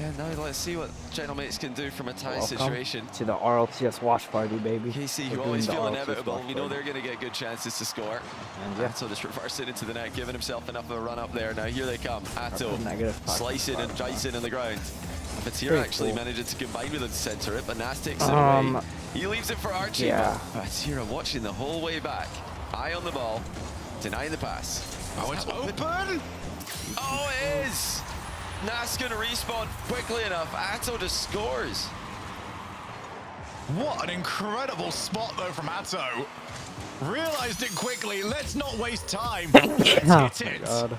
Yeah, now let's see what Gentlemates can do from a tie situation. To the RLCS watch party, baby. KC, you always feel inevitable. We know they're going to get good chances to score. And yeah, so just reverse it into the net, giving himself enough of a run up there. Now here they come. Atto slicing and dicing on the ground. Batira actually manages to combine with him to center it, but Nas takes it away. He leaves it for Archie. Yeah. Batira watching the whole way back. Eye on the ball, denying the pass. Oh, it's open! Oh, it is! Nas gonna respawn quickly enough. Atto just scores. What an incredible spot though from Atto. Realized it quickly. Let's not waste time. Let's hit it.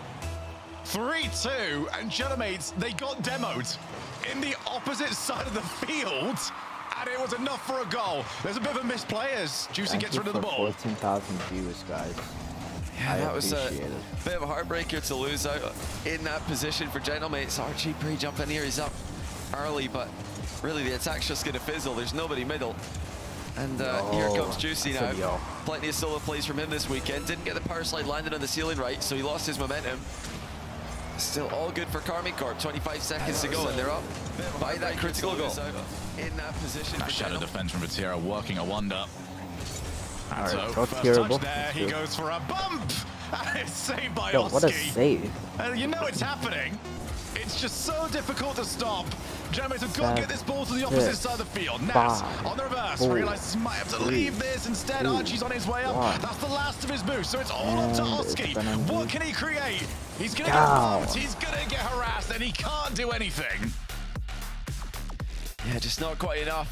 3-2, and Gentlemates, they got demoed in the opposite side of the field, and it was enough for a goal. There's a bit of a misplay as Juicy gets rid of the ball. 14,000 views, guys. Yeah, that was a bit of a heartbreaker to lose out in that position for Gentlemates. Archie pre-jump in here, he's up early, but really the attack's just going to fizzle. There's nobody middle. And here comes Juicy now. Plenty of solo plays from him this weekend. Didn't get the power slide landed on the ceiling right, so he lost his momentum. Still all good for Karmine Corp. 25 seconds to go, and they're up by that critical goal. In that position, that shadow defense from Batira working a wonder. Alright, first touch there, he goes for a bump, and it's saved by Oski. What a save. You know it's happening. It's just so difficult to stop. Gentlemates have got to get this ball to the opposite side of the field. Nas on the reverse, realizes he might have to leave this. Instead, Archie's on his way up. That's the last of his boost, so it's all up to Oski. What can he create? He's going to get bumped, he's going to get harassed, and he can't do anything. Yeah, just not quite enough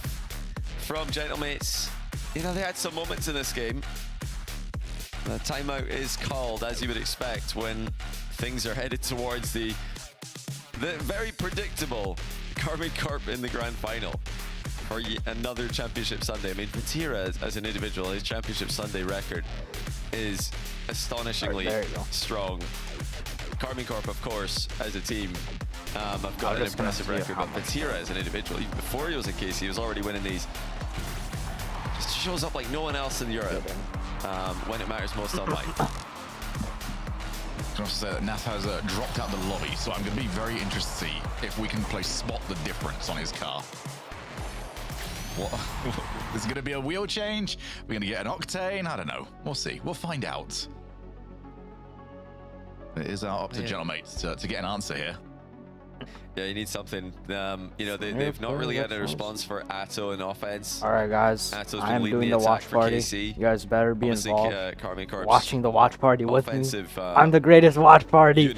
from Gentlemates. You know, they had some moments in this game. The timeout is called, as you would expect, when things are headed towards the very predictable Karmine Corp in the grand final for another Championship Sunday. I mean, Batira as an individual, his Championship Sunday record is astonishingly strong. Karmine Corp, of course, as a team, have got an impressive record, but Batira as an individual, even before he was in KC, he was already winning these. Just shows up like no one else in Europe when it matters most online. Nath has dropped out the lobby, so I'm going to be very interested to see if we can play spot the difference on his car. What? Is it going to be a wheel change? We're going to get an octane? I don't know. We'll see. We'll find out. It is up to Gentlemates to get an answer here. Yeah, you need something. You know, they've not really had a response for Atto in offense. All right, guys. I am doing the watch party. You guys better be involved. Watching the watch party with me. I'm the greatest watch party.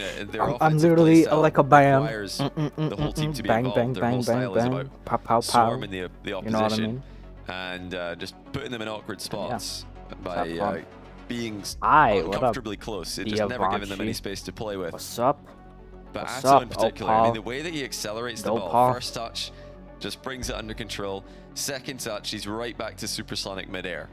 I'm literally like a bam. The whole team to be bang, involved. bang, bang, bang, bang. Pow, pow, pow. Swarming the opposition, you know what I mean? And just putting them in awkward spots by being uncomfortably close. It just never giving them any space to play with. What's up? But Atto in particular, I mean, the way that he accelerates the ball, first touch just brings it under control. Second touch, he's right back to supersonic midair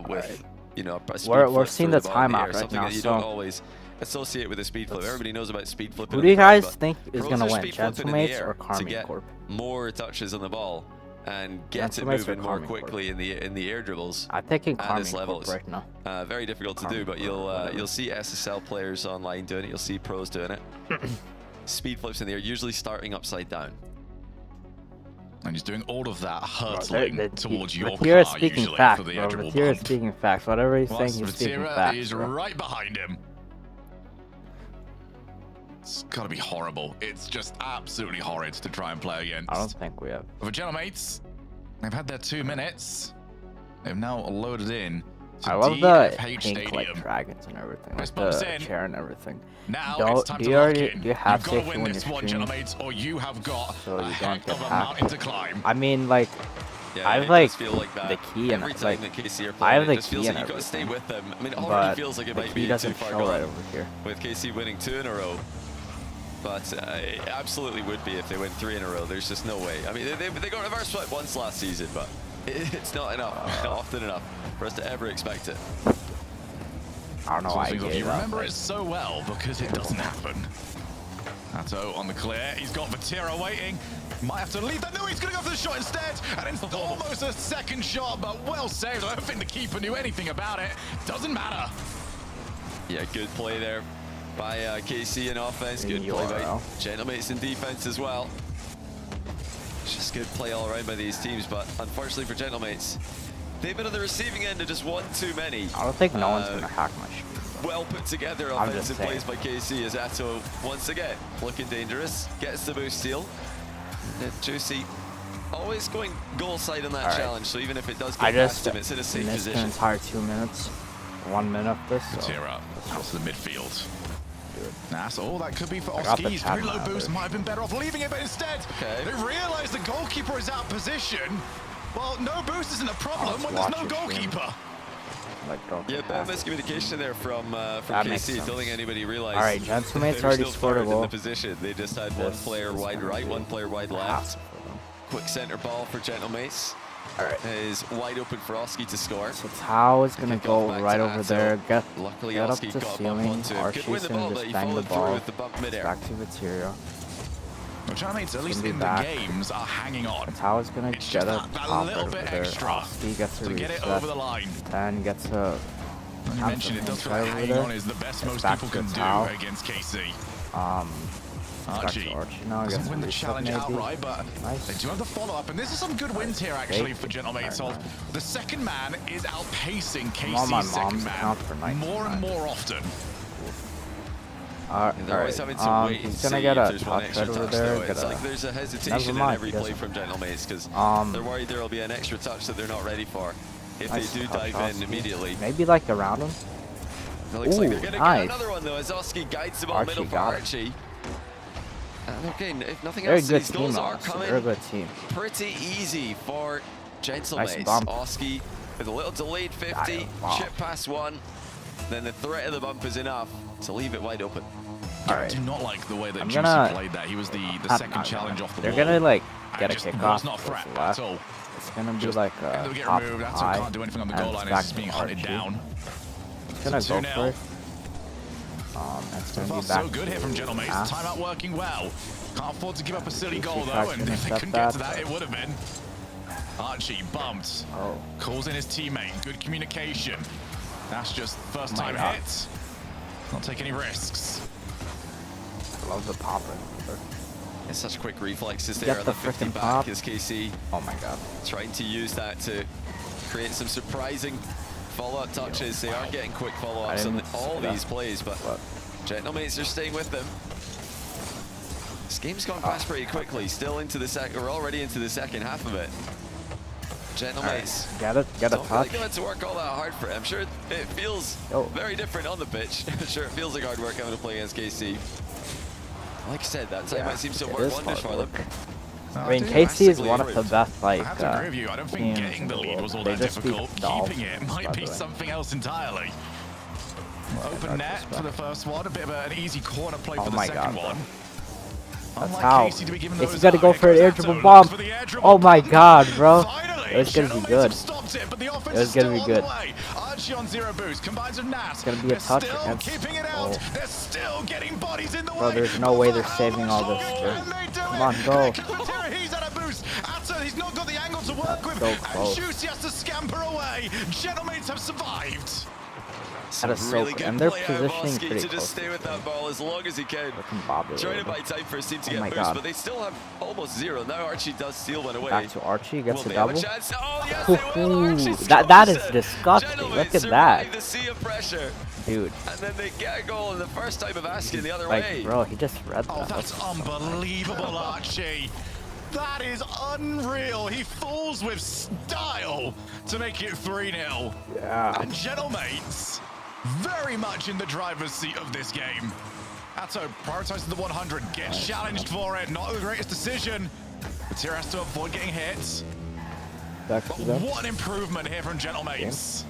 with, you know, a speed we're seeing the timeout right something now, that you don't always associate with a speed flip. Everybody knows about speed flipping. Who do you guys think is going to win, Gentlemates or Karmine Corp? More touches on the ball and get it moving more quickly in the air dribbles. I'm thinking at this Karmine level. Corp right now. Very difficult to do, but you'll see SSL players online doing it. You'll see pros doing it. Speed flips in the air, usually starting upside down. And he's doing all of that hurtling towards your car usually facts, for the bro. edgeable Batira is speaking facts. Whatever he's saying, he's speaking facts. Is right behind him. It's gotta be horrible. It's just absolutely horrid to try and play against. I don't think we have. For Gentlemates, they've had their 2 minets. They've now loaded in. I love the pink like dragons and everything, like the chair and everything. Now it's time to lock in. Do you have to win this one, Gentlemates, or you have got so a heck of a mountain to climb. I mean, like, I have like the key and like, I have the key and everything. Stay with them. I mean, it but already feels like it the might key be doesn't too far show gone right over here. with KC winning 2 in a row. But it absolutely would be if they win 3 in a row. There's just no way. I mean, they got reverse swept once last season, but it's not enough, not often enough for us to ever expect it. I don't know why you remember it so well because it doesn't happen. Atto on the clear. He's got Batira waiting. Might have to leave that. No, he's going to go for the shot instead. And it's almost a second shot, but well saved. I don't think the keeper knew anything about it. Doesn't matter. Yeah, good play there by KC in offense. Good play by Gentlemates in defense as well. Just good play all around by these teams, but unfortunately for Gentlemates, they've been on the receiving end of just one too many. I don't think no one's going to hack my stream. Well put together offensive plays by KC as Atto once again looking dangerous, gets the boost steal. Juicy always going goal side on that challenge, so even if it does get past him, it's in a safe position. An entire 2 minutes, 1 minute of this. So tear up out to the midfield. That's all that could be for Oski. He's very low boost, might have been better off leaving it, but instead they realise the goalkeeper is out of position. Well, no boost isn't a problem when there's no goalkeeper. Yeah, bad miscommunication there from KC. Don't think anybody realized. All right, Gentlemates already scored a goal. In the position. They just had one player wide right, one player wide left. Quick center ball for Gentlemates. All right, is wide open for Oski to score. So Tao is gonna go right over there. Get up to ceiling. Archie's gonna just bang the ball back to Materia. Gentlemates, at least in the games, are hanging on. Tao is gonna get a pop right over there. Oski gets a get it over the line. Then gets a. You mentioned it does feel like hanging on is the best most people can do against KC. Archie doesn't win the challenge outright, but they do have the follow-up, and this is some good wins here actually for Gentlemates. The second man is outpacing KC's second man more and more often. He's gonna get a touch right over there. It's like there's a hesitation in every play from Gentlemates because they're worried there will be an extra touch that they're not ready for if they do dive in immediately. Maybe like around him. It looks like they're gonna get another one though as Oski guides the ball middle for Archie. And again, if nothing else, these goals are coming pretty easy for Gentlemates. Oski with a little delayed 50, chip past one, then the threat of the bump is enough to leave it wide open. I do not like the way that Juicy played that. He was the second challenge off the ball. They're gonna like get a kickoff. Not a threat at all. It's gonna be like a top high, can't do anything on the goal line. It's being hunted down. It's gonna go for it. That's gonna be back so good here from Gentlemates. Timeout working well. Can't afford to give up a silly goal though, and if they couldn't get to that, it would have been. Archie bumped. Calls in his teammate. Good communication. That's just first time hit. Not take any risks. I love the pop right there. It's such quick reflexes there on the 50 back as KC. Oh my god. Trying to use that to create some surprising follow-up touches. They are getting quick follow-ups on all these plays, but Gentlemates are staying with them. This game's gone past pretty quickly. Still into the second. We're already into the second half of it. Gentlemates. Get a touch. Don't get it to work all that hard for it. I'm sure it feels very different on the pitch. I'm sure it feels like hard work having to play against KC. Like I said, that time might seem to work wonders for them. I mean, KC is one of the best, like, I have to agree with you. I don't think getting the lead was all that difficult. Keeping it might be something else entirely. Open net for the first one. A bit of an easy corner play for the second one. That's how. He's gonna go for an air dribble bomb. Oh my god, bro. It was gonna be good. It was gonna be good. Archie on zero boost, combines with Nas. It's gonna be a touch against. They're still getting bodies in the way. Bro, there's no way they're saving all this. Come on, go. He's at a boost. He's not got the angle to work with. So Juicy has to scamper away. Gentlemates have survived. That is so good. And they're positioning pretty to just stay with that ball as long as he can. Trying to buy time for his team to get boost, but they still have almost zero. Now Archie does steal one away. Back to Archie, gets a double. That is disgusting. Look at that. The sea of pressure. Dude. And then they get a goal in the first time of asking the other way. Bro, he just read that. Oh, that's unbelievable, Archie. That is unreal. He falls with style to make it 3-0. Yeah. And Gentlemates very much in the driver's seat of this game. Atto prioritizes the 100, gets challenged for it. Not the greatest decision. Materia has to avoid getting hit. But what an improvement here from Gentlemates.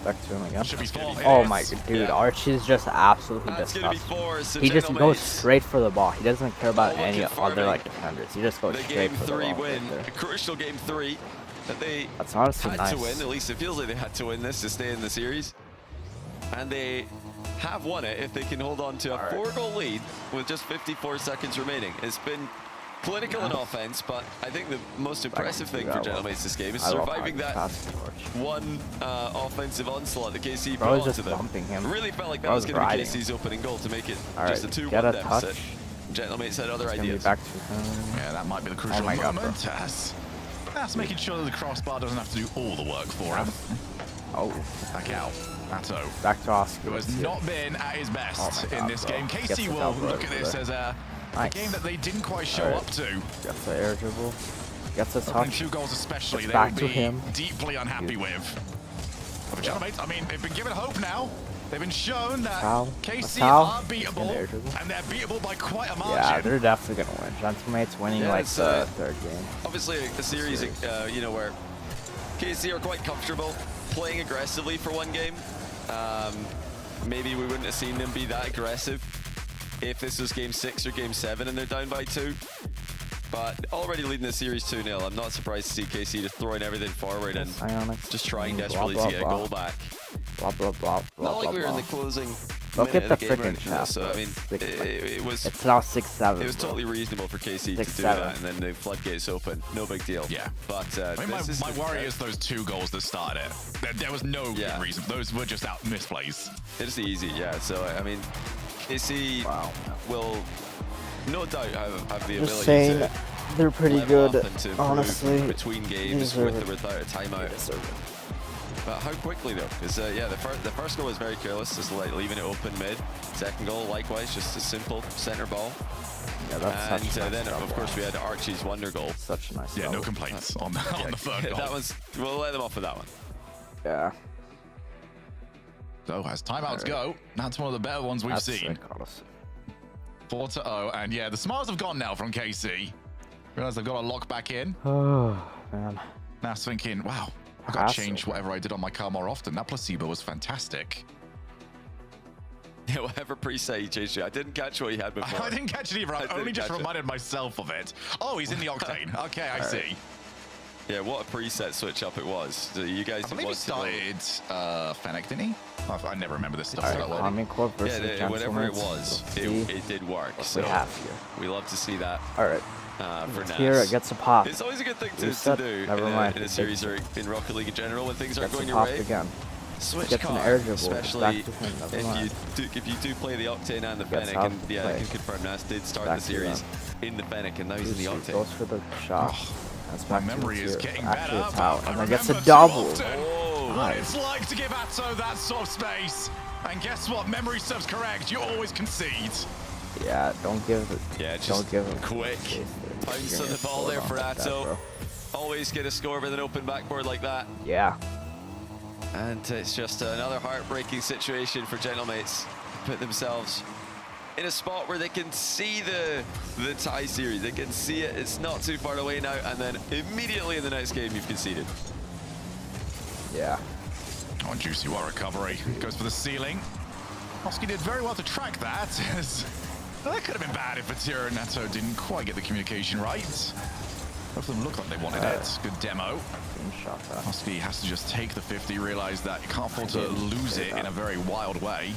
Back to him again. Should be 4. Oh my god, dude, Archie's just absolutely disgusting. He just goes straight for the ball. He doesn't care about any other like defenders. He just goes straight for the ball. Win, a crucial game 3 that they That's honestly had nice. to win. At least it feels like they had to win this to stay in the series. And they have won it if they can hold on to a 4-goal lead with just 54 seconds remaining. It's been clinical in offense, but I think the most impressive thing for Gentlemates this game is surviving that one offensive onslaught that KC brought to them. Him. Really felt like that was going to be KC's opening goal to make it just a 2-1 deficit. Gentlemates had other ideas. Back to him. Yeah, that might be the crucial moment. That's making sure that the crossbar doesn't have to do all the work for him. Oh. Back out. Atto. Back to Oscar. Who has not been at his best in this game. KC will look at this as a game that they didn't quite show up to. Gets the air dribble. Gets a touch. And 2 goals especially, they will be deeply unhappy with. But Gentlemates, I mean, they've been given hope now. They've been shown that KC are beatable, and they're beatable by quite a margin. Yeah, they're definitely going to win. Gentlemates winning like the 3rd game. Obviously, a series, you know, where KC are quite comfortable playing aggressively for one game. Maybe we wouldn't have seen them be that aggressive if this was game 6 or game 7 and they're down by 2. But already leading the series 2-0, I'm not surprised to see KC just throwing everything forward and just trying desperately to get a goal back. Not like we were in the closing Look at the freaking chat. So I mean, it was. It's now 6-7. It was totally reasonable for KC to do that, and then the floodgates open. No big deal. Yeah, but I mean, my worry is those 2 goals that started it. There was no good reason. Those were just out misplays. It's easy, yeah. So I mean, KC will no doubt have the ability to. They're pretty good, honestly. Between games, with or without a timeout. But how quickly though? Because yeah, the first goal was very careless, just like leaving it open mid. Second goal, likewise, just a simple center ball. Yeah, that's and then of course we had Archie's wonder goal. Such a nice. Yeah, no complaints on the third goal. That was. We'll let them off with that one. Yeah. So as timeouts go, that's one of the better ones we've seen. 4-0, and yeah, the smiles have gone now from KC. Realize they've got to lock back in. Oh man. Now thinking, wow. I've got to change whatever I did on my car more often. That placebo was fantastic. Yeah, whatever preset he changed it. I didn't catch what he had before. I didn't catch it either. I only just reminded myself of it. Oh, he's in the octane. Okay, I see. Yeah, what a preset switch up it was. So you guys I believe he started Fennec, didn't he? I never remember this stuff. Yeah, whatever it was, it did work. So we love to see that. All right. For Nas. Here it gets a pop. It's always a good thing to do in a series or in Rocket League in general when things aren't going your way. Again. Switch car, especially if you do play the Octane and the Fennec, and yeah, I can confirm Nas did start the series in the Fennec, and now he's in the Octane. Goes for the shot. That's my memory is getting better. It's out, and then gets a double. What it's like to give Atto that sort of space, and guess what? Memory serves correct. You always concede. Yeah, don't give it. Yeah, just quick bounce on the ball there for Atto. Always get a score with an open backboard like that. Yeah. And it's just another heartbreaking situation for Gentlemates. Put themselves in a spot where they can see the tie series. They can see it. It's not too far away now. And then immediately in the next game, you've conceded. Yeah. Oh, juicy what recovery. Goes for the ceiling. Oski did very well to track that. That could have been bad if Vatira and Atto didn't quite get the communication right. Both of them look like they wanted it. Good demo. Oski has to just take the 50, realize that you can't afford to lose it in a very wild way.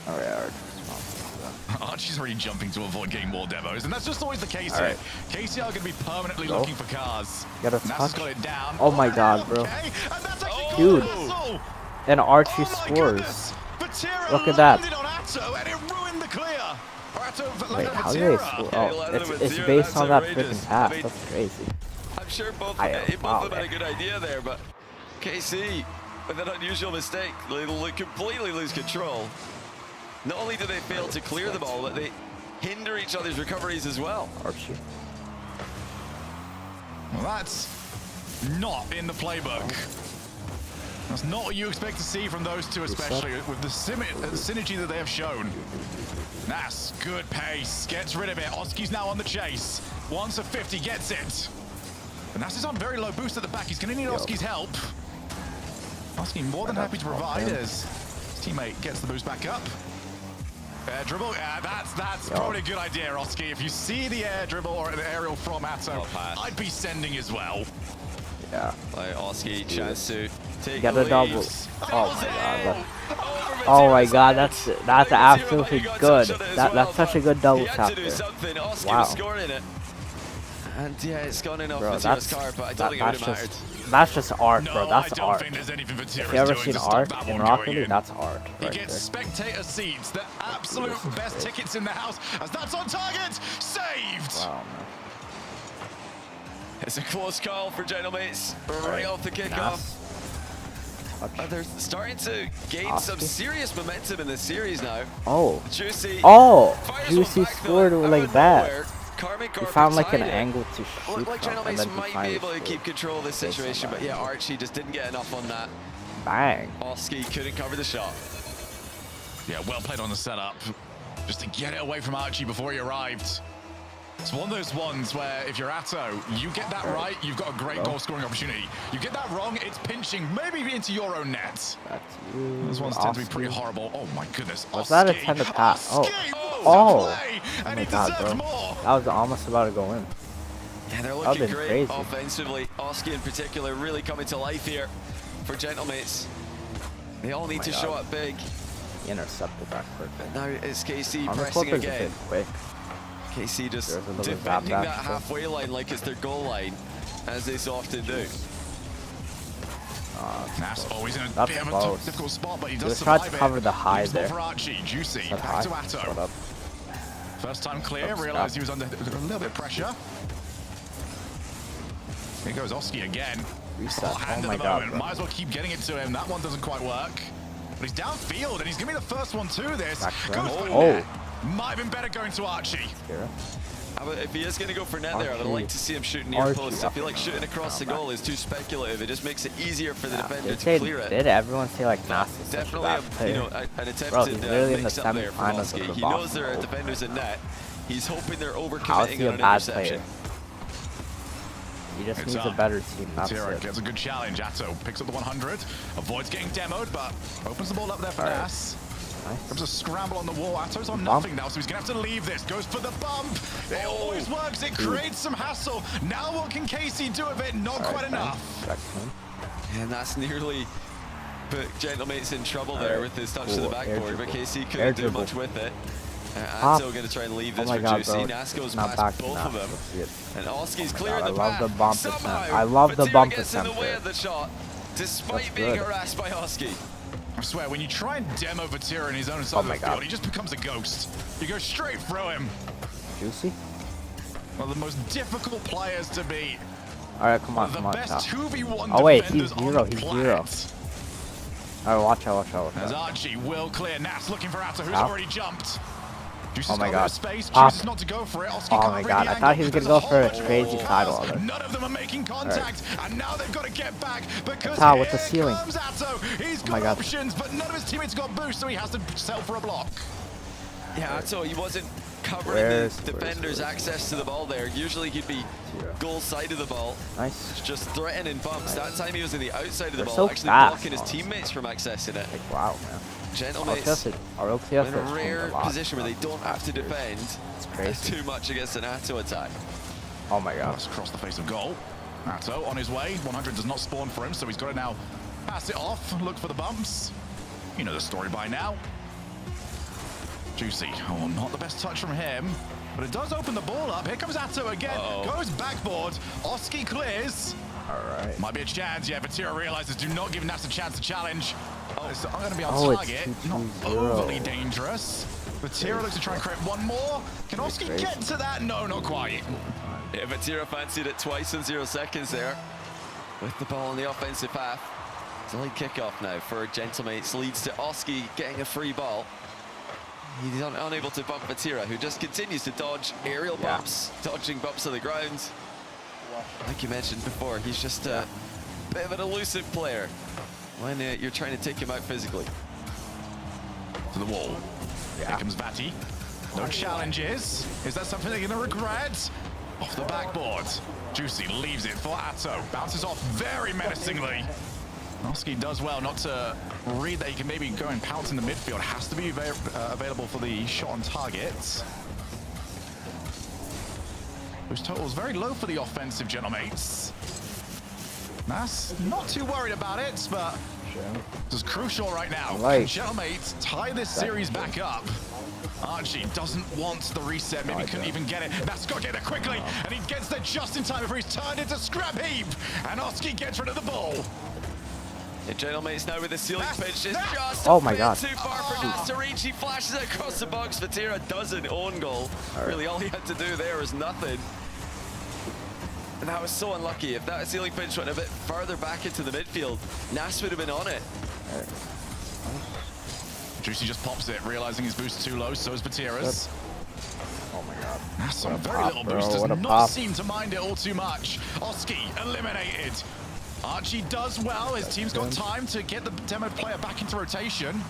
Oh, yeah. Archie's already jumping to avoid getting more demos, and that's just always the case here. KC are going to be permanently looking for cars. Nas got it down. Oh my god, bro. Dude. And Archie scores. Look at that. Wait, how do they score? Oh, it's based on that freaking pass. That's crazy. I'm sure both of them had a good idea there, but KC, with an unusual mistake, they completely lose control. Not only do they fail to clear the ball, but they hinder each other's recoveries as well. Archie. Well, that's not in the playbook. That's not what you expect to see from those two, especially with the synergy that they have shown. Nas, good pace, gets rid of it. Oski's now on the chase. Wants a 50, gets it. But Nas is on very low boost at the back. He's going to need Oski's help. Oski more than happy to provide as his teammate gets the boost back up. Air dribble, yeah, that's probably a good idea, Oski. If you see the air dribble or an aerial from Atto, I'd be sending as well. Yeah. Like Oski, chance to take get a double. Oh my god. Oh my god, that's absolutely good. That's such a good double tap there. Wow. And yeah, it's gone enough for Vatira's car, but I don't think it would have mattered. That's just art, bro. That's art. If you ever seen art in Rocket League, that's art. He gets spectator seats, the absolute best tickets in the house, as that's on target. Saved! Wow, man. It's a close call for Gentlemates right off the kickoff. They're starting to gain some serious momentum in this series now. Oh. Juicy. Oh. Juicy scored like that. He found like an angle to shoot Looked like Gentlemates from, might be able to keep control of this situation, but yeah, Archie just didn't get enough on that. Bang. Oski couldn't cover the shot. Yeah, well played on the setup. Just to get it away from Archie before he arrived. It's one of those ones where if you're Atto, you get that right, you've got a great goal scoring opportunity. You get that wrong, it's pinching maybe into your own net. Those ones tend to be pretty horrible. Oh my goodness. Was that a 10 to pass? Oh my god, bro. That was almost about to go in. Yeah, they're looking great offensively. Oski in particular really coming to life here for Gentlemates. They all need to show up big. He intercepted that quick. But now it's KC pressing again. KC just defending that halfway line like it's their goal line, as they so often do. Nass always in a bit of a difficult spot, but he does survive survive it. Cover the high there. For Archie, Juicy, back to Atto. First time clear, realized he was under a little bit of pressure. Here goes Oski again. Reset. Oh my god, might as well keep getting it to him. That one doesn't quite work. But he's downfield, and he's going to be the first one to this. Might have been better going to Archie. If he is going to go for net there, I would like to see him shooting near post. I feel like shooting across the goal is too speculative. It just makes it easier for the defender to clear it. Did everyone say like Nass is definitely an attempted mix up there from Oski. He knows there are defenders in net. He's hoping they're overcommitting on an interception. He just needs a better team. That's it. Gets a good challenge. Atto picks up the 100, avoids getting demoed, but opens the ball up there for Nass. Comes a scramble on the wall. Atto's on nothing now, so he's going to have to leave this. Goes for the bump. It always works. It creates some hassle. Now what can Casey do with it? Not quite enough. And that's nearly put Gentlemates in trouble there with his touch to the backboard, but Casey couldn't do much with it. Atto going to try and leave this for Juicy. Nass goes past both of them. And Oski's clearing the path. Somehow, I love the bump gets in the way of the shot, despite being harassed by Oski. I swear, when you try and demo Vatira in his own side of the field, he just becomes a ghost. You go straight through him. Juicy? One of the most difficult players to beat. Alright, come on, come on. The best 2v1 oh wait, he's zero. Alright, watch out. As Archie will clear. Nass looking for Atto, who's already jumped. Oh my god. Space. Chooses not to go for it. Oski oh my god, I thought he was gonna go for a crazy sidewall. None of them are making contact, and now they've got to get back because with the ceiling. Atto. He's got options, but none of his teammates got boost, so he has to sell for a block. Yeah, Atto, he wasn't covering the defender's access to the ball there. Usually he'd be goal side of the ball. Nice. Just threatening bumps. That time he was on the outside of the ball, actually blocking his teammates from accessing it. Like, wow, man. Gentlemates RLCS in a rare position where they don't have to defend too much against an Atto attack. Oh my god. That's across the face of goal. Atto on his way. 100 does not spawn for him, so he's got to now pass it off, look for the bumps. You know the story by now. Juicy. Oh, not the best touch from him, but it does open the ball up. Here comes Atto again. Goes backboard. Oski clears. Alright. Might be a chance. Yeah, Vatira realizes do not give Nass a chance to challenge. So I'm going to be on target. Not overly dangerous. Vatira looks to try and create one more. Can Oski get to that? No, not quite. Yeah, Vatira fancied it twice in 0 seconds there. With the ball in the offensive half. Delayed kickoff now for Gentlemates. Leads to Oski getting a free ball. He's unable to bump Vatira, who just continues to dodge aerial bumps, dodging bumps on the ground. Like you mentioned before, he's just a bit of an elusive player when you're trying to take him out physically. To the wall. Here comes Vati. No challenges. Is that something they're going to regret? Off the backboard. Juicy leaves it for Atto. Bounces off very menacingly. Oski does well not to read that he can maybe go and pounce in the midfield. Has to be available for the shot on target. Whose total is very low for the offensive, Gentlemates. Nass not too worried about it, but this is crucial right now. Gentlemates tie this series back up. Archie doesn't want the reset, maybe couldn't even get it. That's got to get there quickly, and he gets there just in time before he's turned into scrap heap. And Oski gets rid of the ball. Yeah, Gentlemates now with the ceiling pitch is just oh my God. too far for Nas to reach. He flashes it across the box. Vatira does an own goal. Really, all he had to do there was nothing. And that was so unlucky. If that ceiling pitch went a bit further back into the midfield, Nas would have been on it. Juicy just pops it, realizing his boost too low, so is Vatira's. Oh my God. That's a very little boost, does not seem to mind it all too much. Oski eliminated. Archie does well, his team's got time to get the demo player back into rotation.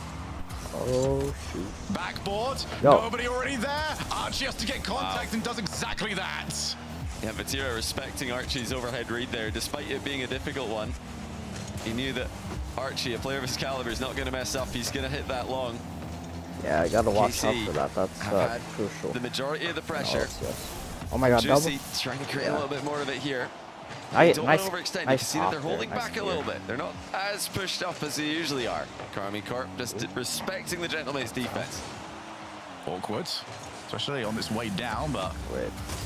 Oh shoot. Backboard, nobody already there. Archie has to get contact and does exactly that. Yeah, Vatira respecting Archie's overhead read there, despite it being a difficult one. He knew that Archie, a player of his caliber, is not going to mess up. He's going to hit that long. Yeah, I got to watch out for that. That's crucial. The majority of the pressure. Oh my God, Juicy trying to create a little bit more of it here. Don't overextend. You can see that they're holding back a little bit. They're not as pushed up as they usually are. Karmi Corp just respecting the Gentlemates defense. Awkward, especially on this way down, but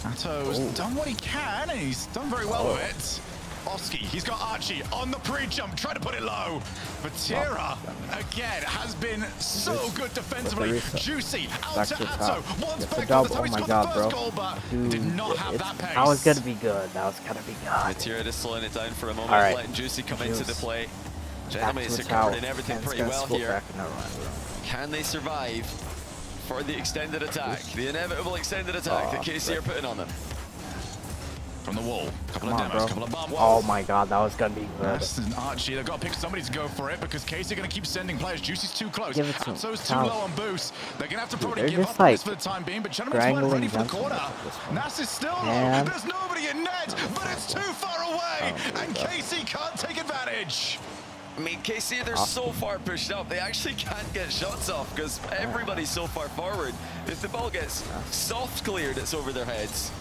Ato's done what he can, and he's done very well with it. Oski, he's got Archie on the pre-jump, trying to put it low. Vatira, again, has been so good defensively. Juicy, out to Ato. Once back on the time, he scored the first goal, but did not have that pace. That was going to be good. That was going to be good. Vatira just slowing it down for a moment, letting Juicy come into the play. Gentlemates are covering everything pretty well here. Can they survive for the extended attack? The inevitable extended attack that KC are putting on them. From the wall, couple of demos, couple of bumps. Oh my God, that was gonna be good. Archie, they've got to pick somebody to go for it because KC are gonna keep sending players. Juicy's too close. Ato's too low on boost. They're gonna have to probably give up on this for the time being, but Gentlemates weren't ready for the corner. Nas is still low. There's nobody in net, but it's too far away, and KC can't take advantage. I mean, KC, they're so far pushed up, they actually can't get shots off because everybody's so far forward. If the ball gets soft cleared, it's over their heads.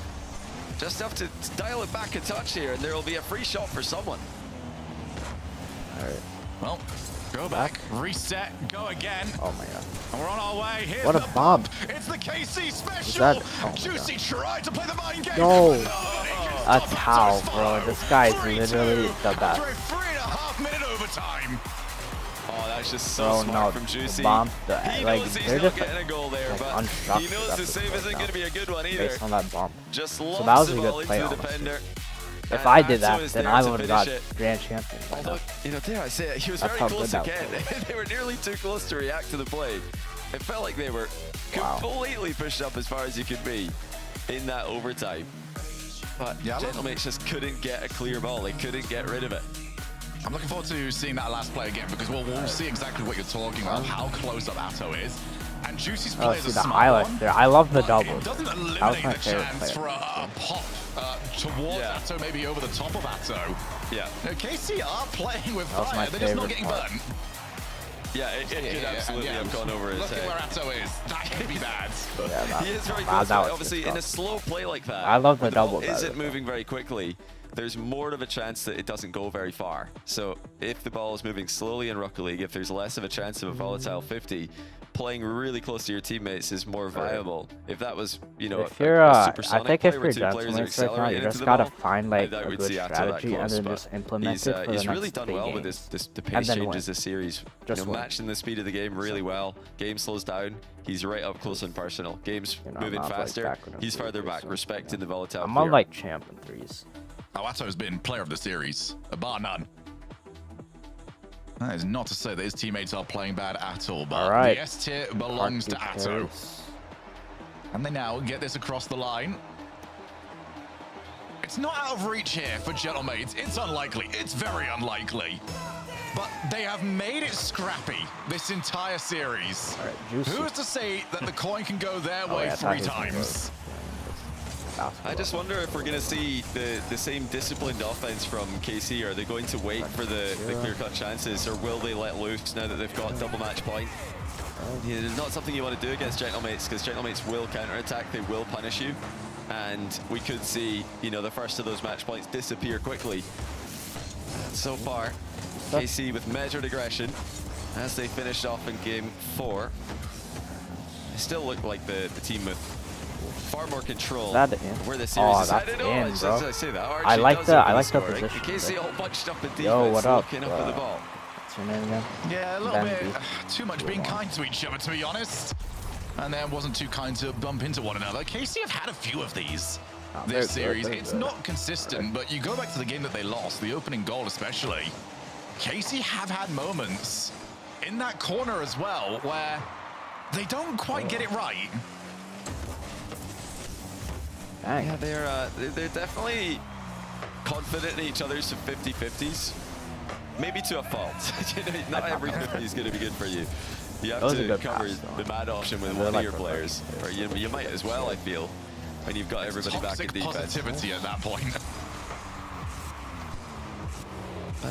Just have to dial it back a touch here, and there will be a free shot for someone. All right. Well, go back, reset, go again. Oh my God. And we're on our way. Here's what a bomb. It's the KC special. Juicy tried to play the mind game. No. That's how, bro. This guy's literally the best. After a 3.5-minute overtime. Oh, that's just so smart from Juicy. He knows he's not getting a goal there, but he knows the save isn't going to be a good one either. Based on that bump. Just lobs the ball into the defender. If I did that, then I would have got grand champion. Although, you know, dare I say it, he was very close again. They were nearly too close to react to the play. It felt like they were completely pushed up as far as you could be in that overtime. But Gentlemates just couldn't get a clear ball. They couldn't get rid of it. I'm looking forward to seeing that last play again because we'll see exactly what you're talking about, how close up Ato is. And Juicy's play is a smart one. There. I love the double. It doesn't eliminate the chance for a pop towards Ato, maybe over the top of Ato. Yeah. KC are playing with fire. They're just not getting burnt. Yeah, it could absolutely have gone over his head. Look at where Ato is. That could be bad. He is very close, but obviously in a slow play like that, I love the double. Isn't moving very quickly. There's more of a chance that it doesn't go very far. So if the ball is moving slowly in Rocket League, if there's less of a chance of a volatile 50, playing really close to your teammates is more viable. If that was, you know, if you're, I think if you're Gentlemans right now, you just gotta find like a good strategy and then just implement it for the next 3 games. He's really done well with the pace changes this series. You know, matching the speed of the game really well. Game slows down. He's right up close and personal. Game's moving faster. He's further back, respecting the volatile. I'm on like champ in 3s. Ato's been player of the series, bar none. That is not to say that his teammates are playing bad at all, but the S tier belongs to Ato. And they now get this across the line. It's not out of reach here for Gentlemates. It's unlikely. It's very unlikely. But they have made it scrappy this entire series. Who's to say that the coin can go their way 3 times? I just wonder if we're going to see the same disciplined offense from KC. Are they going to wait for the clear-cut chances, or will they let loose now that they've got double match point? Yeah, it's not something you want to do against Gentlemates, because Gentlemates will counter-attack, they will punish you, and we could see, you know, the first of those match points disappear quickly. So far, KC with measured aggression as they finished off in game 4. still look like the team with far more control. That in? Where the series is that's headed. in, bro. As I say that, I like the position. KC all bunched up in defense, Yo, what up? looking up at the ball. What's your name again? Yeah, a little bit too much being kind to each other, to be honest. And then wasn't too kind to bump into one another. KC have had a few of these this series. It's not consistent, but you go back to the game that they lost, the opening goal especially. KC have had moments in that corner as well where they don't quite get it right. Dang. Yeah, they're definitely confident in each other's 50-50s. Maybe to a fault. Not every 50 is going to be good for you. You have to cover the mad option with one of your players. Or you might as well, I feel, when you've got everybody back in defense. Positivity at that point.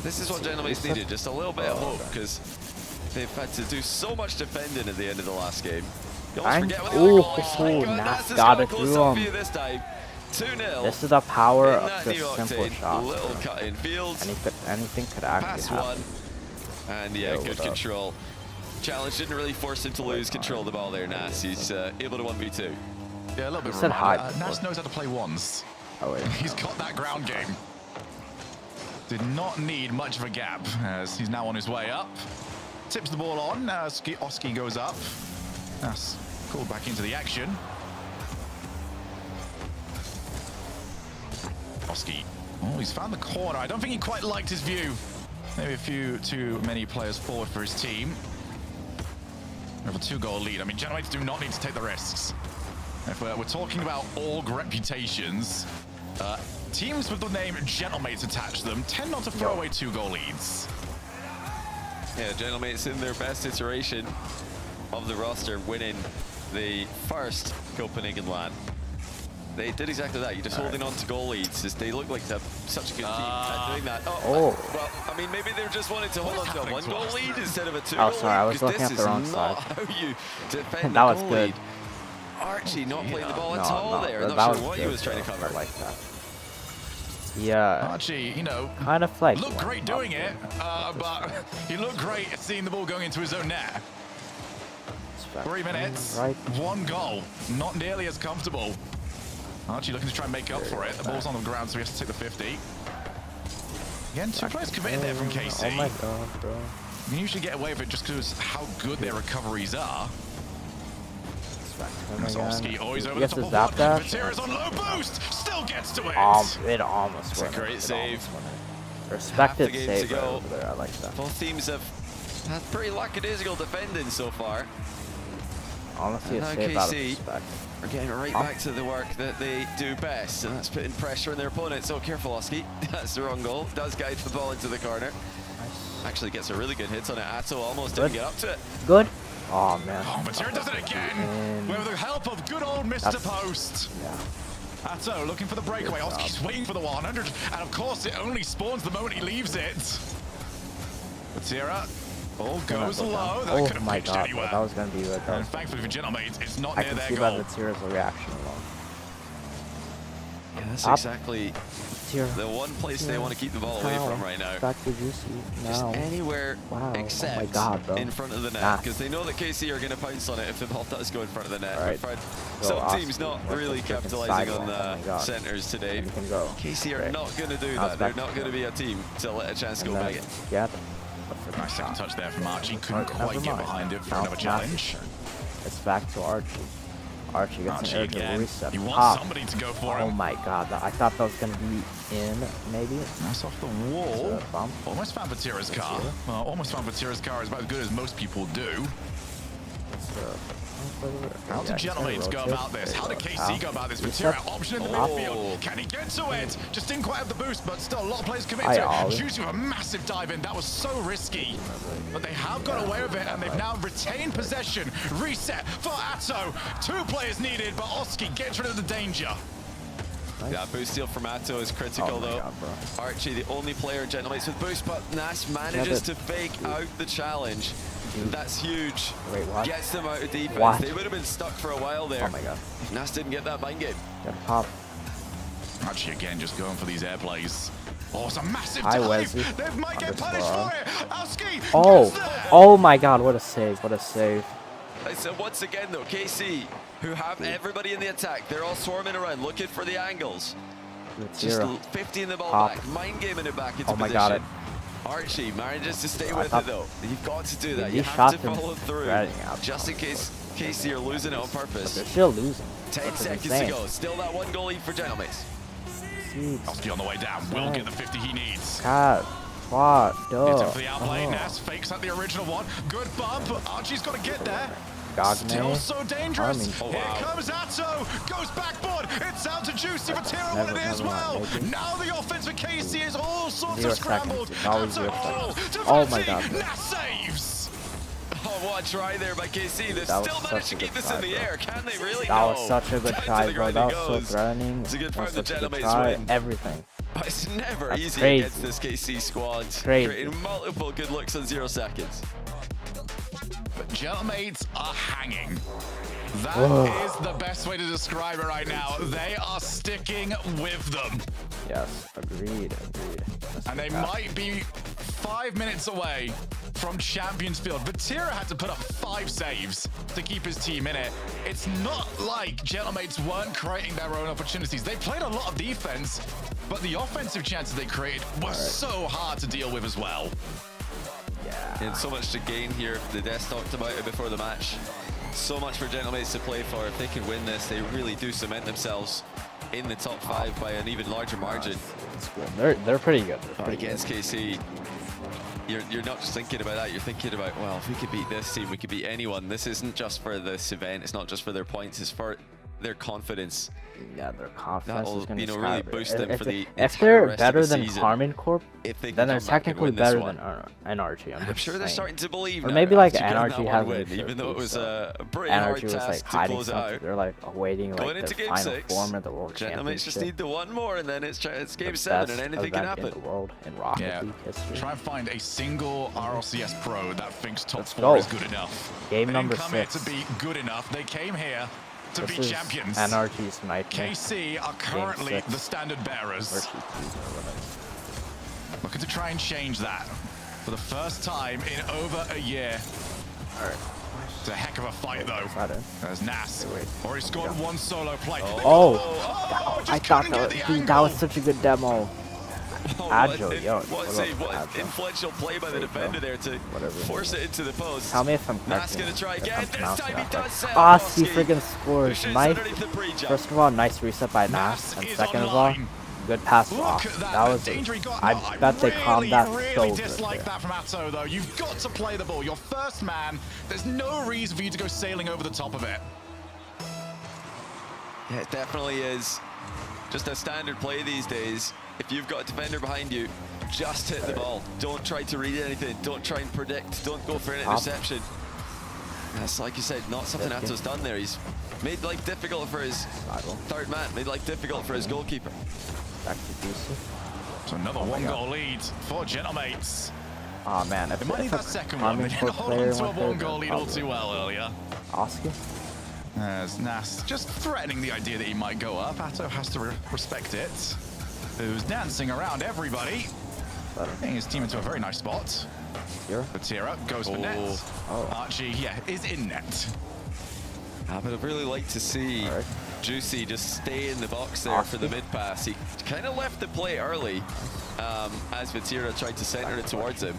This is what Gentleman's needed, just a little bit of hope, because they've had to do so much defending at the end of the last game. You almost forget what Nas got it through him. This time. 2-0. This is the power of the simple shots. Little cut in field. Anything could actually happen. And yeah, good control. Challenge didn't really force him to lose control of the ball there, Nas. He's able to 1v2. Yeah, a little bit of a Nas knows how to play ones. Oh, wait. He's got that ground game. Did not need much of a gap as he's now on his way up. Tips the ball on. Oski goes up. Nas called back into the action. Oski. Oh, he's found the corner. I don't think he quite liked his view. Maybe a few too many players forward for his team. We have a 2-goal lead. I mean, Genomates do not need to take the risks. If we're talking about org reputations, teams with the name Gentlemates attached to them tend not to throw away 2-goal leads. Yeah, Gentlemates in their best iteration of the roster, winning the first Copenhagen LAN. They did exactly that. You're just holding on to goal leads. They look like they're such a good team at doing that. Well, I mean, maybe they're just wanting to hold on to a 1-goal lead instead of a 2-goal lead. Oh, sorry, I was looking at the wrong side. How you defend that was goal good. Lead. Archie not playing the ball at all there. Not sure what he was trying to cover. I like that. Yeah. Archie, you know, kind of like looked great doing it, but he looked great at seeing the ball going into his own net. 3 minutes, 1 goal, not nearly as comfortable. Archie looking to try and make up for it. The ball's on the ground, so he has to take the 50. Again, 2 players committed there from KC. Oh my god, bro. You can usually get away with it just because how good their recoveries are. Oski always over the top of one. Vatira's on low boost, still gets to it. It almost went. It's a great save. Respected save over there. I like that. Both teams have had pretty lackadaisical defending so far. Honestly, a save out of respect. We're getting right back to the work that they do best, and that's putting pressure on their opponents. Oh, careful, Oski. That's the wrong goal. Does guide the ball into the corner. Nice. Actually gets a really good hit on it. Atto almost didn't get up to it. Good. Oh, man. Oh, Vatira does it again. With the help of good old Mr. Post. Yeah. Atto looking for the breakaway. Oski's waiting for the 100. And of course, it only spawns the moment he leaves it. Vatira. Oh, goes low. That could have pitched anywhere. That was going to be good. And thankfully for Gentlemates, it's not near their goal. I can see that Vatira's reaction alone. Yeah, that's exactly the one place they want to keep the ball away from right now. Back to Juicy now. Just anywhere except in front of the net, because they know that KC are going to pounce on it if the ball does go in front of the net. Some teams not really capitalizing on the centers today. KC are not going to do that. They're not going to be a team to let a chance go by it. Nice second touch there from Archie. Couldn't quite get behind it for another challenge. It's back to Archie. Archie gets an air reset. You want somebody to go for him. Oh my god, I thought that was going to be in, maybe. Nice off the wall. Almost found Vatira's car. Well, almost found Vatira's car is about as good as most people do. How do Gentlemates go about this? How did KC go about this? Vatira option in the midfield. Can he get to it? Just didn't quite have the boost, but still a lot of players committed to it. Juicy with a massive dive in. That was so risky. But they have got away with it, and they've now retained possession. Reset for Atto. 2 players needed, but Oski gets rid of the danger. Yeah, boost steal from Atto is critical though. Archie, the only player in Gentlemates with boost, but Nas manages to fake out the challenge. That's huge. Wait, what? Gets them out of defense. They would have been stuck for a while there. Oh my god. If Nas didn't get that bind game. Gotta pop. Archie again just going for these air plays. Oh, it's a massive dive. They might get punished for it. Oski. Oh my god, what a save. What a save. So once again, though, KC, who have everybody in the attack, they're all swarming around, looking for the angles. Just 50 the ball back, mind gaming it back into position. Got it. Archie manages to stay with it, though. You've got to do that. You have to follow through, just in case KC are losing it on purpose. They're still losing. 10 seconds to go. Still that 1 goal lead for Gentleman's. Oski on the way down. Will get the 50 he needs. God. What? It's for the outplay. Ness fakes out the original one. Good bump. Archie's got to get there. Still so dangerous. Here comes Atto. Goes backboard. It's out to Juicy for Tira what it is well. Now the offense for KC is all sorts of scrambled. Oh my God. Ness saves. Oh, what a try there by KC. They've still managed to keep this in the air. Can they really? That was such a good try, bro. That was so threatening. It's a good part of the Gentleman's win. Everything. But it's never easy against this KC squad. Creating multiple good looks in 0 seconds. But Gentleman's are hanging. That is the best way to describe it right now. They are sticking with them. Yes, agreed. And they might be 5 minutes away from Champions Field. Vatira had to put up 5 saves to keep his team in it. It's not like Gentlemates weren't creating their own opportunities. They played a lot of defense, but the offensive chances they created were so hard to deal with as well. And so much to gain here. The Death talked about it before the match. So much for Gentlemates to play for. If they can win this, they really do cement themselves in the top 5 by an even larger margin. They're pretty good. Against KC, you're not just thinking about that. You're thinking about, well, if we could beat this team, we could beat anyone. This isn't just for this event. It's not just for their points. It's for their confidence. Yeah, their confidence is going to really boost them for the if they're better the than Carmen Corp, then they're technically better than NRG. I'm sure they're starting to believe. Or maybe like NRG has even though it was a pretty hard task was like to hiding close something. Out. They're like awaiting like into the game final 6. form of the World Championship. Just need the 1 more, and then it's game 7, and anything can happen. In the world in Rocket League history. Try and find a single RLCS pro that thinks top 4 is good enough. Game number 6. They didn't come here to be good enough. They came here to be champions. NRG's nightmare. KC are currently the standard bearers. Looking to try and change that for the first time in over a year. It's a heck of a fight though. There's Nas. Already scored 1 solo play. I thought that was such a good demo. Agile, what influential play by the defender there to force it into the post. Tell me if I'm correct. That's gonna try again. This time he does. He friggin' scores. First of all, nice reset by Nas, and second of all, good pass off. That was. I bet they calmed that so good. Dislike that from Atto though. You've got to play the ball. Your first man. There's no reason for you to go sailing over the top of it. Yeah, it definitely is. Just a standard play these days. If you've got a defender behind you, just hit the ball. Don't try to read anything. Don't try and predict. Don't go for an interception. That's, like you said, not something Atto's done there. He's made life difficult for his third man. Made life difficult for his goalkeeper. Back to Juicy. So another 1-goal lead for Gentlemates. Oh man, if they might need that second one. They didn't hold on to a 1-goal lead all too well earlier. Oski? As Nas just threatening the idea that he might go up. Atto has to respect it. Who's dancing around everybody. Getting his team into a very nice spot. Vatira goes for net. Archie, is in net. But I'd really like to see Juicy just stay in the box there for the mid pass. He kind of left the play early as Vatira tried to center it towards him.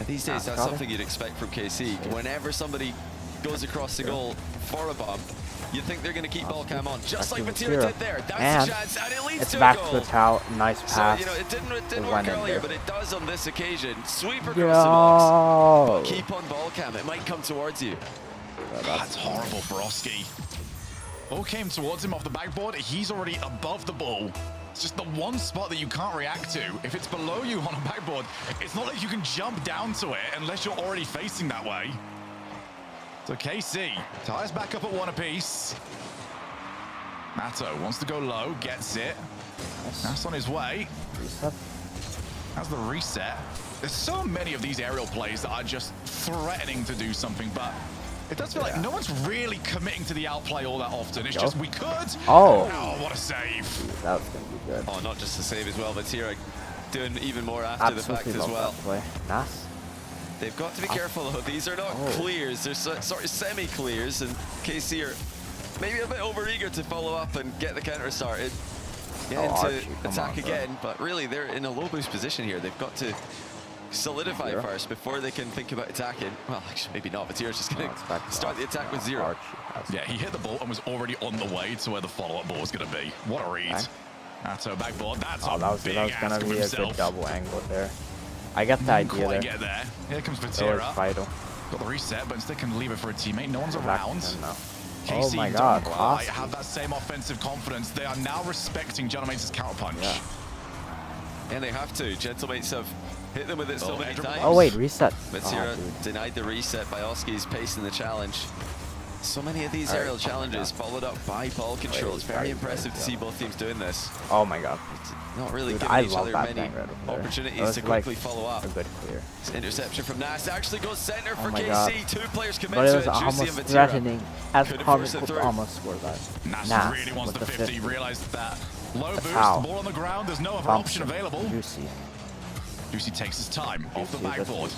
And these days, that's something you'd expect from KC. Whenever somebody goes across the goal for a bomb, you think they're going to keep ball cam on, just like Vatira did there. That's the chance, and it leads to a goal. It's back to the towel. Nice pass. So, it didn't work earlier, but it does on this occasion. Sweep across the box, but keep on ball cam. It might come towards you. That's horrible for Oski. Ball came towards him off the backboard. He's already above the ball. It's just the one spot that you can't react to. If it's below you on a backboard, it's not like you can jump down to it unless you're already facing that way. So KC ties back up at 1 apiece. Atto wants to go low, gets it. That's on his way. That's the reset. There's so many of these aerial plays that are just threatening to do something, but it does feel like no one's really committing to the outplay all that often. It's just we could. Oh, what a save. That was going to be good. Oh, not just a save as well, but Vatira doing even more after the fact as well. Nice. They've got to be careful though. These are not clears. They're sort of semi-clears, and KC are maybe a bit overeager to follow up and get the counter started. Get into attack again, but really they're in a low boost position here. They've got to solidify first before they can think about attacking. Well, actually, maybe not. Vatira's just going to start the attack with 0. Yeah, he hit the ball and was already on the way to where the follow-up ball was going to be. What a read. Atto backboard. That's that was going to be a good double angle there. I get the idea there. Get there. Here comes Vatira. Got the reset, but instead can leave it for a teammate. No one's around. KC my God, don't quite have that same offensive confidence. They are now respecting Gentlemates' counterpunch. Yeah. And they have to. Gentlemates have hit them with it so many times. Oh wait, reset. Vatira denied the reset by Oski's pace in the challenge. So many of these aerial challenges followed up by ball control. It's very impressive to see both teams doing this. Oh my God. It's not really giving each other many opportunities to quickly follow up. A good clear. This interception from Nas actually goes center for KC. 2 players commit to it. Juicy and Vatira. Threatening as Carmen could almost score that. Nas really wants the 50. Realized that low boost, ball on the ground. There's no other option available. Juicy takes his time off the backboard.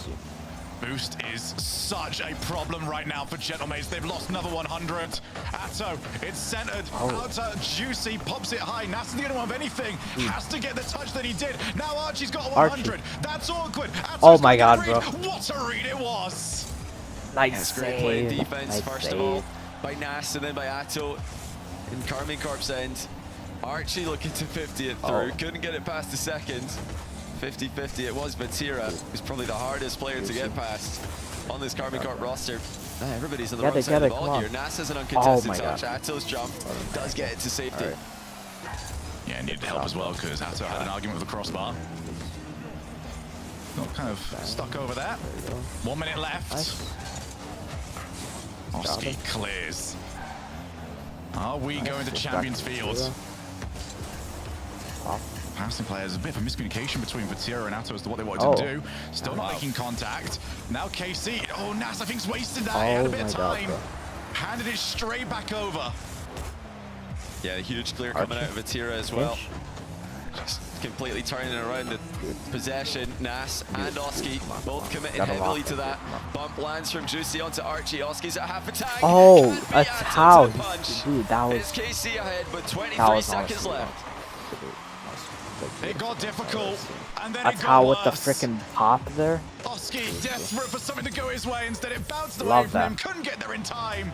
Boost is such a problem right now for Gentlemates. They've lost another 100. Atto, it's centered. Out to Juicy, pops it high. Nas is the only one of anything. Has to get the touch that he did. Now Archie's got a 100. That's awkward. Oh my God, bro. What a read it was. Nice great play defense, first of all, by Nas and then by Atto in Karmine Corp's end. Archie looking to 50 it through. Couldn't get it past the second. 50-50, it was Vatira, who's probably the hardest player to get past on this Karmine Corp roster. Everybody's on the wrong side of the ball here. Nas has an uncontested touch. Atto's jump does get it to safety. Yeah, needed help as well because Atto had an argument with the crossbar. Got kind of stuck over there. 1 minute left. Oski clears. Are we going to Champions Field? Passing players, a bit of a miscommunication between Vatira and Atto as to what they wanted to do. Still not making contact. Now KC. Oh, Nas, I think's wasted that. He had a bit of time. Handed it straight back over. Yeah, a huge clear coming out of Vatira as well. Just completely turning around the possession. Nas and Oski both committing heavily to that. Bump lands from Juicy onto Archie. Oski's at half a tank. Oh, a towel. Dude, that was... It's KC ahead with 23 seconds left. It got difficult, and then that's how with the freaking pop there. Oski desperate for something to go his way, instead it bounced away from him, couldn't get there in time.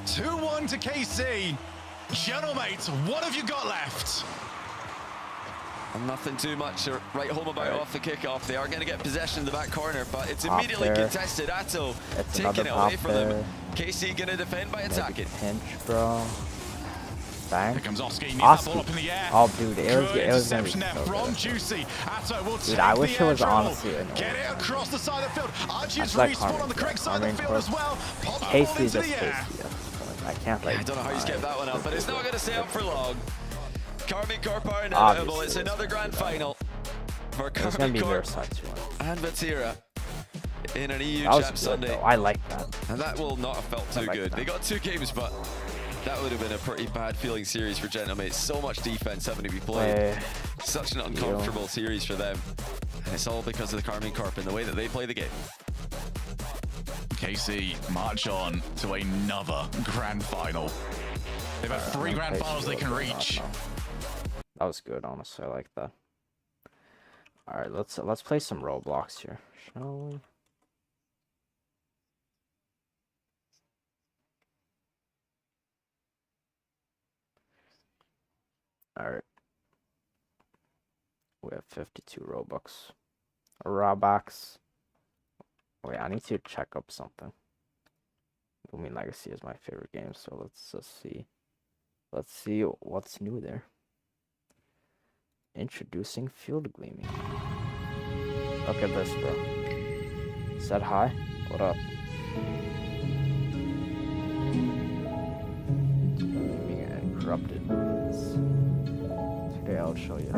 2-1 to KC. Gentlemates, what have you got left? And nothing too much to write home about off the kickoff. They are going to get possession in the back corner, but it's immediately contested. Atto taking it away from them. KC going to defend by attacking. Pinch, bro. Bang. Here comes Oski. Needs that ball up in the air. Oh, dude, it was interception there from Juicy. Atto will take I wish it was honestly get it across the side of the field. Archie's respawn on the correct side of the field as well. Pop the ball into the air. I can't like. I don't know how he's kept that one up, but it's not going to stay up for long. Karmine Corp are inevitable. It's another grand final for Karmine Corp and Vatira in an EU Champ Sunday. I like that. And that will not have felt too good. They got 2 games, but that would have been a pretty bad feeling series for Gentlemates. So much defense having to be played. Such an uncomfortable series for them. And it's all because of the Karmine Corp and the way that they play the game. KC march on to another grand final. They've had 3 grand finals they can reach. That was good, honestly. I like that. All right, let's play some Roblox here, shall we? All right. We have 52 Robux. Robux. Wait, I need to check up something. Booming Legacy is my favorite game, so let's just see. Let's see what's new there. Introducing Field Gleaming. Look at this, bro. Said hi. What up? Gleaming and corrupted. Today I'll show you.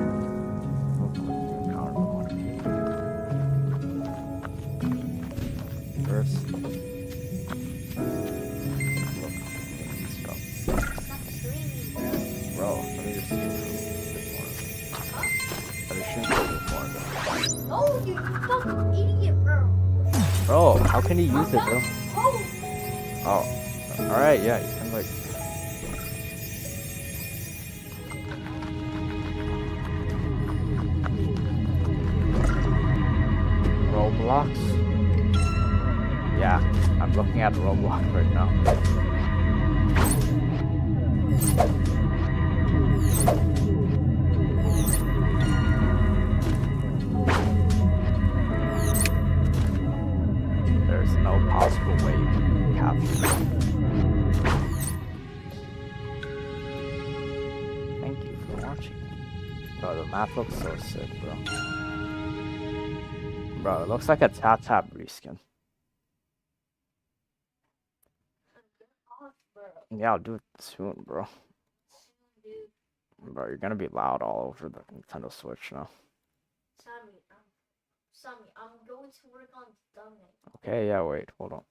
First, bro, let me just see more. No, you fucking idiot, bro. Bro, how can you use it, bro? Oh. Alright, yeah, you can like... Roblox? Yeah, I'm looking at Roblox right now. There's no possible way you can capture it. Thank you for watching. Bro, the map looks so sick, bro. Bro, it looks like a tap reskin. Yeah, I'll do it soon, bro. Bro, you're gonna be loud all over the Nintendo Switch now. Sammy, I'm going to work on thumbnail. Okay, yeah, wait, hold on.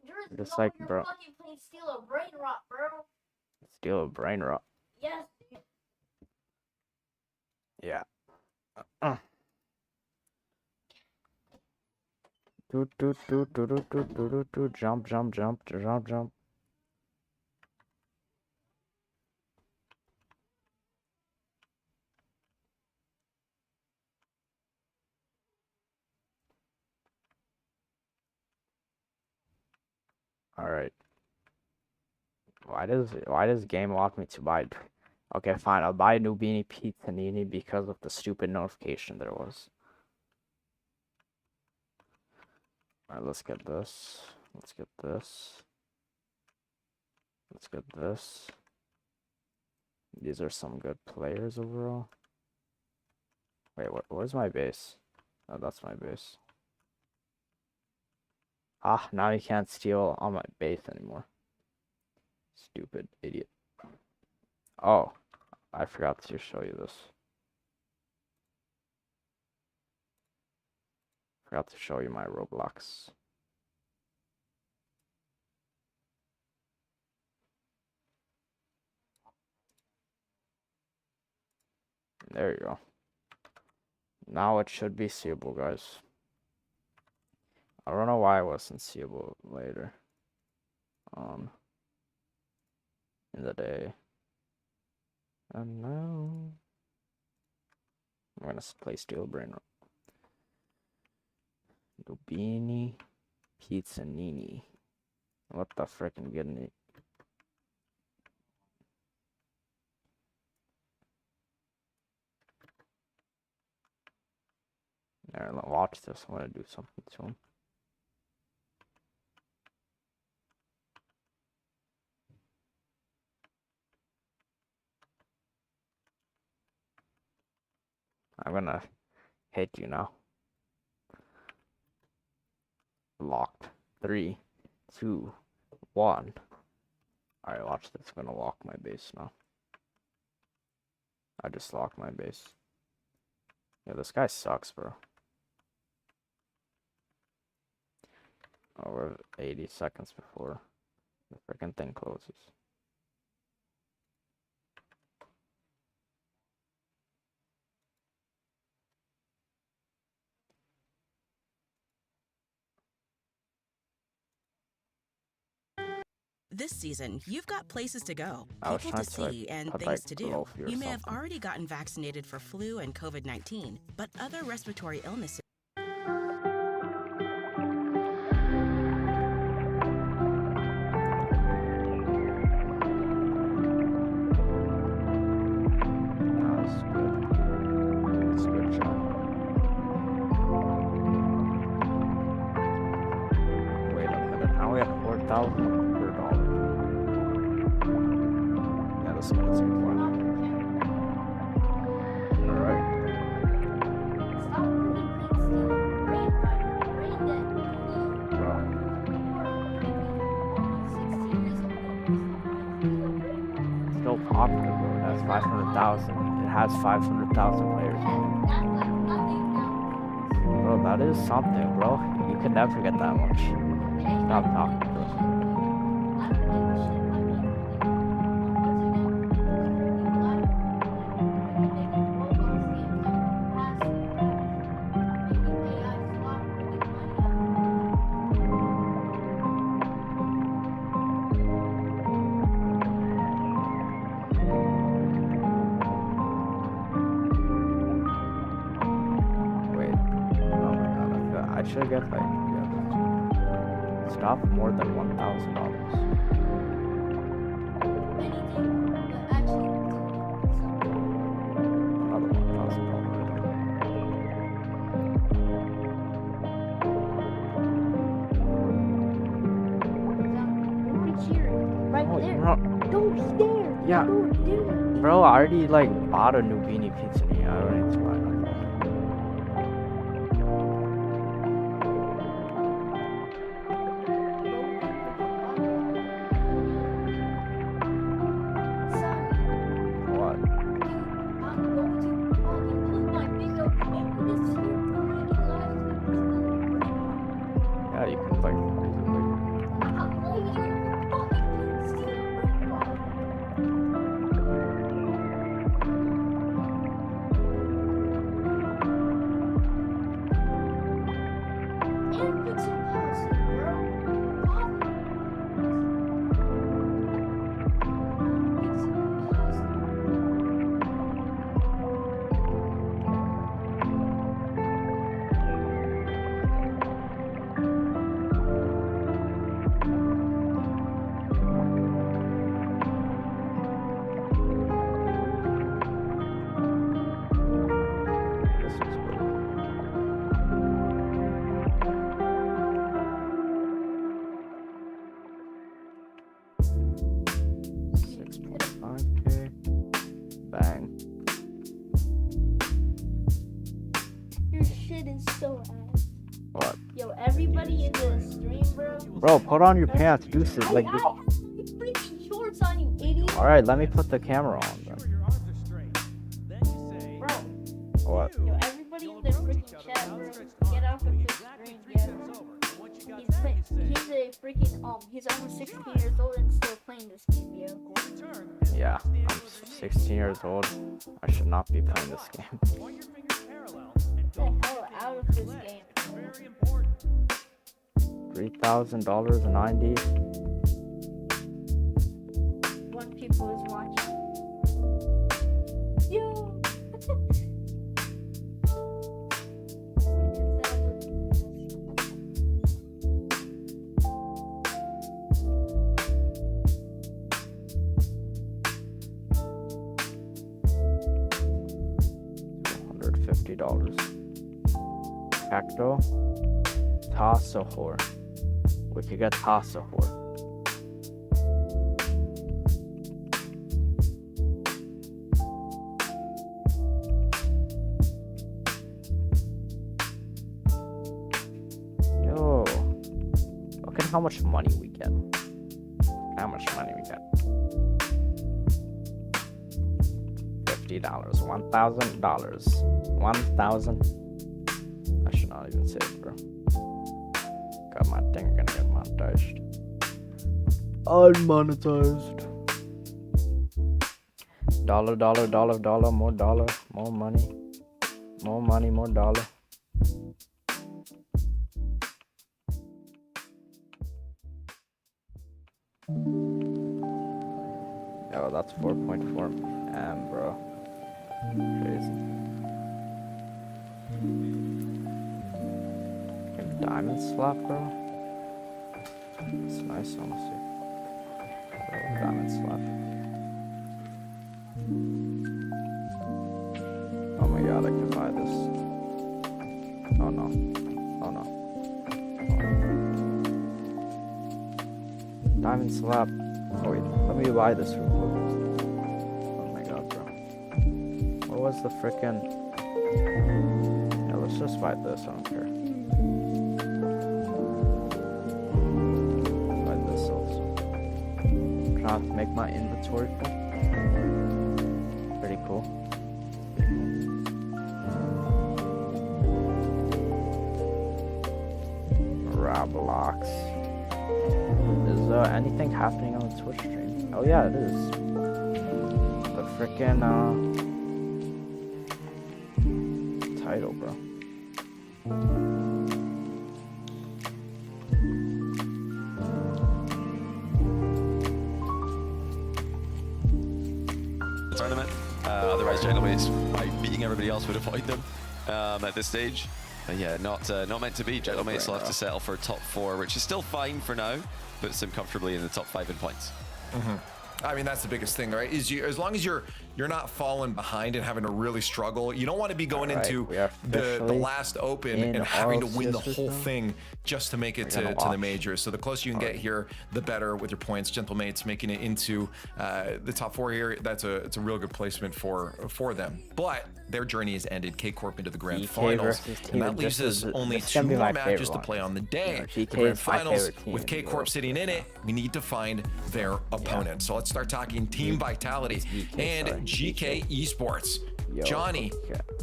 There's Just no like, you're bro. fucking playing Steal a Brain Rot, bro. Steal a brain rot. Yes, dude. Yeah. Jump, jump, jump, jump, jump. All right. Why does game want me to buy? Okay, fine. I'll buy a new beanie Pizzanini because of the stupid notification there was. All right, let's get this. Let's get this. Let's get this. These are some good players overall. Wait, where's my base? Oh, that's my base. Ah, now you can't steal on my base anymore. Stupid idiot. Oh, I forgot to show you this. Forgot to show you my Roblox. There you go. Now it should be seeable, guys. I don't know why it wasn't seeable later on in the day. And now I'm gonna play Steel Brain. Dubini Pizzanini. What the frickin' getting it? There, watch this. I want to do something to him. I'm gonna hit you now. Locked. 3, 2, 1. Alright, watch this. I'm gonna lock my base now. I just locked my base. Yeah, this guy sucks, bro. Oh, we're 80 seconds before the freaking thing closes. This season, you've got places to go, I was people to trying to, see, and put, things like, to do. Lofi or You may have something. already gotten vaccinated for flu and COVID-19, but other respiratory illnesses. That's good. That's good job. Wait a minute. Now we have 4,000 per dollar. Yeah, this is gonna take a while. Alright. Stop really playing Steal a Brain Rot. Brain dead. Bro. It's still popular, bro. It has 500,000. It has 500,000 players. Bro, that is something, bro. You can never get that much. Stop talking, bro. I should get like stuff more than $1,000. Anything, but actually, Another $1,000. over here, right Oh, there. bro, Don't stare. Yeah. Don't do it. bro, I already like bought a new beanie pizza. I don't need to buy another. What? I'm going to fucking put my finger over this here freaking live. Yeah, you can like easily. I'm like, you're fucking stealing. And fix your policy, bro. Fix your policy. This is good. $6.5K. Bang. Your shit is so ass. What? Yo, everybody in the stream, bro. Bro, put on your pants. Do this like. I have freaking shorts on, you idiot. All right, let me put the camera on then. Bro, What? yo, everybody in the freaking chat, bro. Get off of his screen, yeah. He's a freaking, he's almost 16 years old and still playing this game, yo. Yeah, I'm 16 years old. I should not be playing this game. Get the hell out of this game. $3,000.90. When people is watching. Yo! $150. Cacto. Tassahor. We could get Tassahor. Yo. Look at how much money we get. How much money we get. $50. $1,000. 1,000. I should not even say it, bro. God, my thing gonna get monetized. Unmonetized. Dollar, dollar, dollar, more money. More money, more dollar. Yo, that's 4.4 M, bro. Crazy. Diamond slap, bro. It's nice, honestly. Bro, diamond slap. Oh my god, I can buy this. Oh no. Oh no. Diamond slap. Oh wait, let me buy this real quick. Oh my god, bro. What was the frickin'... Yeah, let's just buy this, I don't care. Buy this also. Trying to make my inventory full. Pretty cool. Roblox. Is anything happening on the Twitch stream? Oh yeah, it is. The frickin' title, bro. Tournament. Otherwise, Gentlemen by beating everybody else would avoid them at this stage. yeah, not meant to be. Gentlemen will have to settle for top 4, which is still fine for now. Puts them comfortably in the top 5 in points. I mean, that's the biggest thing, right? Is as long as you're not falling behind and having to really struggle, you don't want to be going into the last open and having to win the whole thing just to make it to the majors. So the closer you can get here, the better with your points. Gentlemates making it into the top 4 here. It's a real good placement for them. But their journey has ended. K-Corp into the grand finals, and that leaves us only 2 more matches to play on the day. The grand finals with K-Corp sitting in it. We need to find their opponent. So let's start talking Team Vitality and GK Esports. Johnny,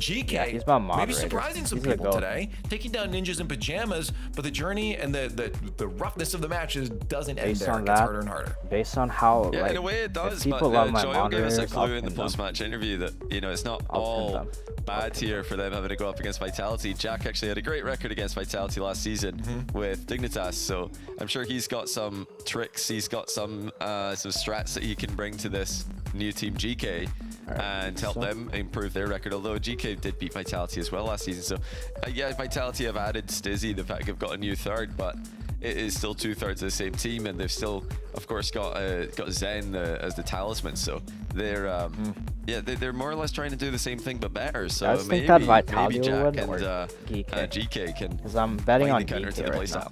GK, he's my moderator. maybe surprising some people today, taking down ninjas in pajamas, but the journey and the roughness of the matches doesn't end there. It gets harder and harder. Based on how, in a way it does, but Joel gave us a clue in the post-match interview that, you know, it's not all bad here for them having to go up against Vitality. Jack actually had a great record against Vitality last season with Dignitas, so I'm sure he's got some tricks, he's got some strats that he can bring to this new team GK and help them improve their record, although GK did beat Vitality as well last season. So yeah, Vitality have added Stizzy, the fact they've got a new third, but it is still 2/3 of the same team, and they've still of course got Zen as the talisman, so they're they're more or less trying to do the same thing but better. So maybe Jack and GK can, because I'm betting on counter to the playstyle.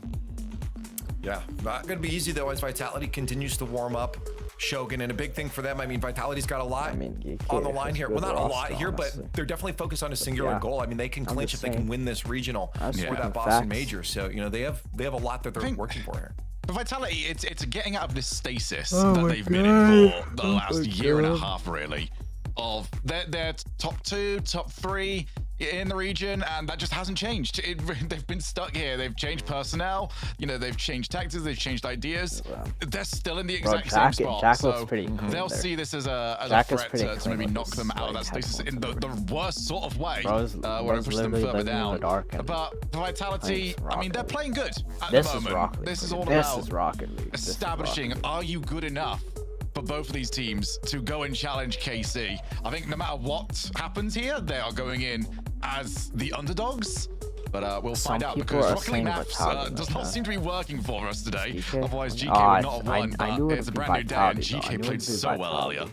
Yeah, not gonna be easy though as Vitality continues to warm up. Shogun, and a big thing for them, I mean, Vitality's got a lot on the line here. Well, not a lot here, but they're definitely focused on a singular goal. I mean, they can clinch if they can win this regional for that Boston Major. So, you know, they have a lot that they're working for here. For Vitality, it's getting out of this stasis that they've been in for the last year and a half, really. Of they're top 2, top 3 in the region, and that just hasn't changed. They've been stuck here. They've changed personnel, you know, they've changed tactics, they've changed ideas. They're still in the exact same spot. Jack so looks pretty cool they'll see this as a threat to maybe knock them out of that stasis in the worst sort of way, where it pushes them further down. But for Vitality, I mean, they're playing good at the moment. This is all about establishing, are you good enough for both of these teams to go and challenge KC? I think no matter what happens here, they are going in as the underdogs. But we'll find out, because Rocket League Maps does not seem to be working for us today. Otherwise, GK would not have won, but it's a brand new day, and GK played so well earlier.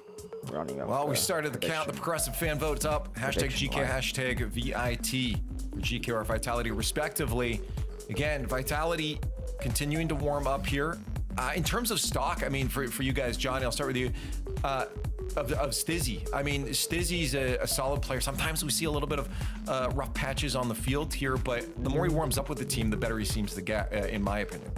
Well, we started the count. The progressive fan votes up. Hashtag GK, hashtag VIT. GK or Vitality, respectively. Again, Vitality continuing to warm up here. In terms of stock, I mean, for you guys, Johnny, I'll start with you. Of Stizzy. I mean, Stizzy's a solid player. Sometimes we see a little bit of rough patches on the field here, but the more he warms up with the team, the better he seems to get, in my opinion.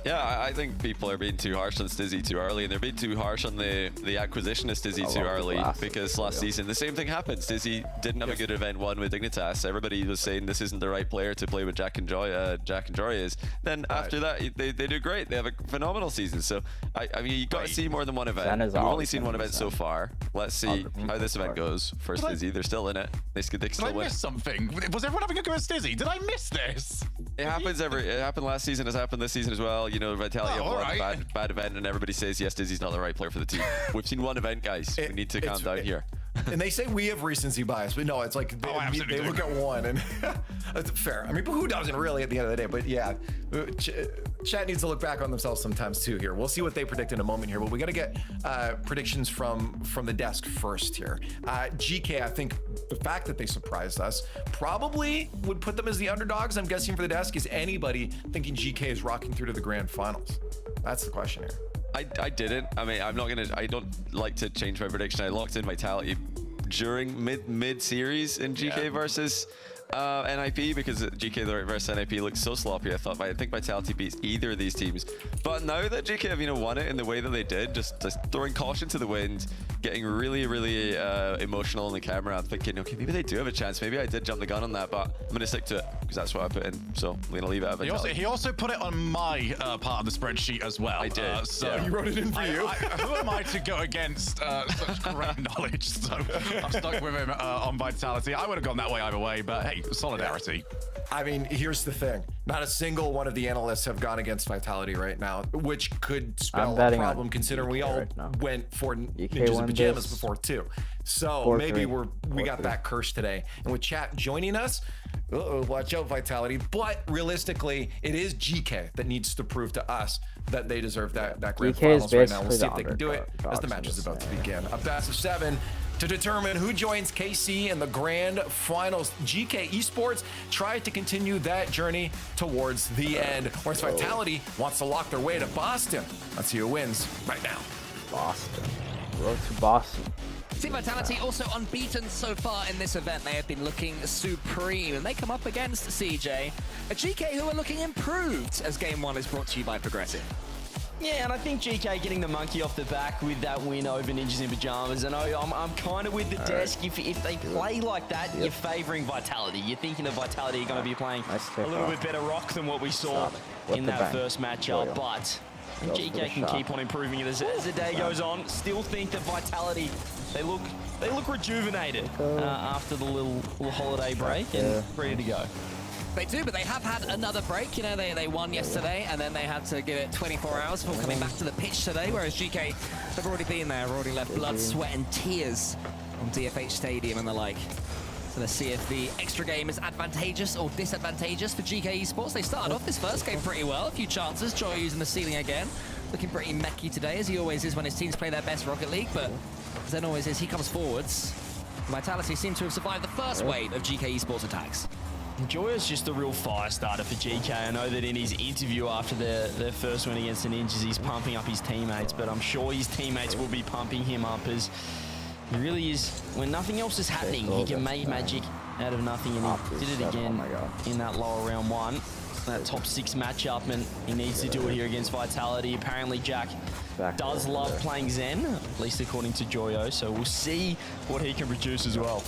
Yeah, I think people are being too harsh on Stizzy too early, and they're being too harsh on the acquisition of Stizzy too early, because last season the same thing happened. Stizzy didn't have a good event one with Dignitas. Everybody was saying this isn't the right player to play with Jack and Joy is. Then after that, they do great. They have a phenomenal season. So I mean, you got to see more than one event. We've only seen one event so far. Let's see how this event goes for Stizzy. They're still in it. They can still win. Did I miss something? Was everyone having a go at Stizzy? Did I miss this? It happens it happened last season. It's happened this season as well. You know, Vitality have one bad event, and everybody says, yes, Dizzy's not the right player for the team. We've seen one event, guys. We need to calm down here. And they say we have recency bias, but no, it's like they look at one, and that's fair. I mean, but who doesn't really at the end of the day? But yeah, chat needs to look back on themselves sometimes too here. We'll see what they predict in a moment here, but we got to get predictions from the desk first here. GK, I think the fact that they surprised us probably would put them as the underdogs. I'm guessing for the desk. Is anybody thinking GK is rocking through to the grand finals? That's the question here. I didn't. I mean, I don't like to change my prediction. I locked in Vitality during mid series in GK versus NIP, because GK versus NIP looks so sloppy. I think Vitality beats either of these teams. But now that GK have, you know, won it in the way that they did, just throwing caution to the wind, getting really emotional on the camera, I'm thinking, okay, maybe they do have a chance. Maybe I did jump the gun on that, but I'm gonna stick to it because that's what I put in. So I'm gonna leave it at Vitality. He also put it on my part of the spreadsheet as well. I did. So you wrote it in for you. Who am I to go against such great knowledge? So I'm stuck with him on Vitality. I would have gone that way either way, but hey, solidarity. I mean, here's the thing. Not a single one of the analysts have gone against Vitality right now, which could spell a problem considering we all went for Ninjas in Pajamas before too. So maybe we got that curse today. And with chat joining us, watch out, Vitality. But realistically, it is GK that needs to prove to us that they deserve that grand finals right now. We'll see if they can do it as the match is about to begin. A best of 7 to determine who joins KC in the grand finals. GK Esports tried to continue that journey towards the end, whereas Vitality wants to lock their way to Boston. Let's see who wins right now. Boston. Road to Boston. Team Vitality also unbeaten so far in this event. They have been looking supreme, and they come up against CJ, a GK who are looking improved as Game 1 is brought to you by Progressive. Yeah, and I think GK getting the monkey off the back with that win over Ninjas in Pajamas. And I'm kind of with the desk. If they play like that, you're favoring Vitality. You're thinking that Vitality are going to be playing a little bit better rock than what we saw in that first matchup. But GK can keep on improving it as the day goes on. Still think that Vitality, they look rejuvenated after the little holiday break and ready to go. They do, but they have had another break. You know, they won yesterday, and then they had to give it 24 hours before coming back to the pitch today, whereas GK, they've already been there, already left blood, sweat, and tears on DFH Stadium and the like. So let's see if the extra game is advantageous or disadvantageous for GK Esports. They started off this first game pretty well, a few chances. Joy using the ceiling again, looking pretty mechy today, as he always is when his teams play their best Rocket League, but as then always is, he comes forwards. Vitality seem to have survived the first wave of GK Esports attacks. Joya's just a real fire starter for GK. I know that in his interview after their first win against the Ninjas, he's pumping up his teammates, but I'm sure his teammates will be pumping him up as he really is. When nothing else is happening, he can make magic out of nothing, and he did it again in that lower round 1. That top 6 matchup, and he needs to do it here against Vitality. Apparently, Jack does love playing Zen, at least according to Joyo, so we'll see what he can produce as well.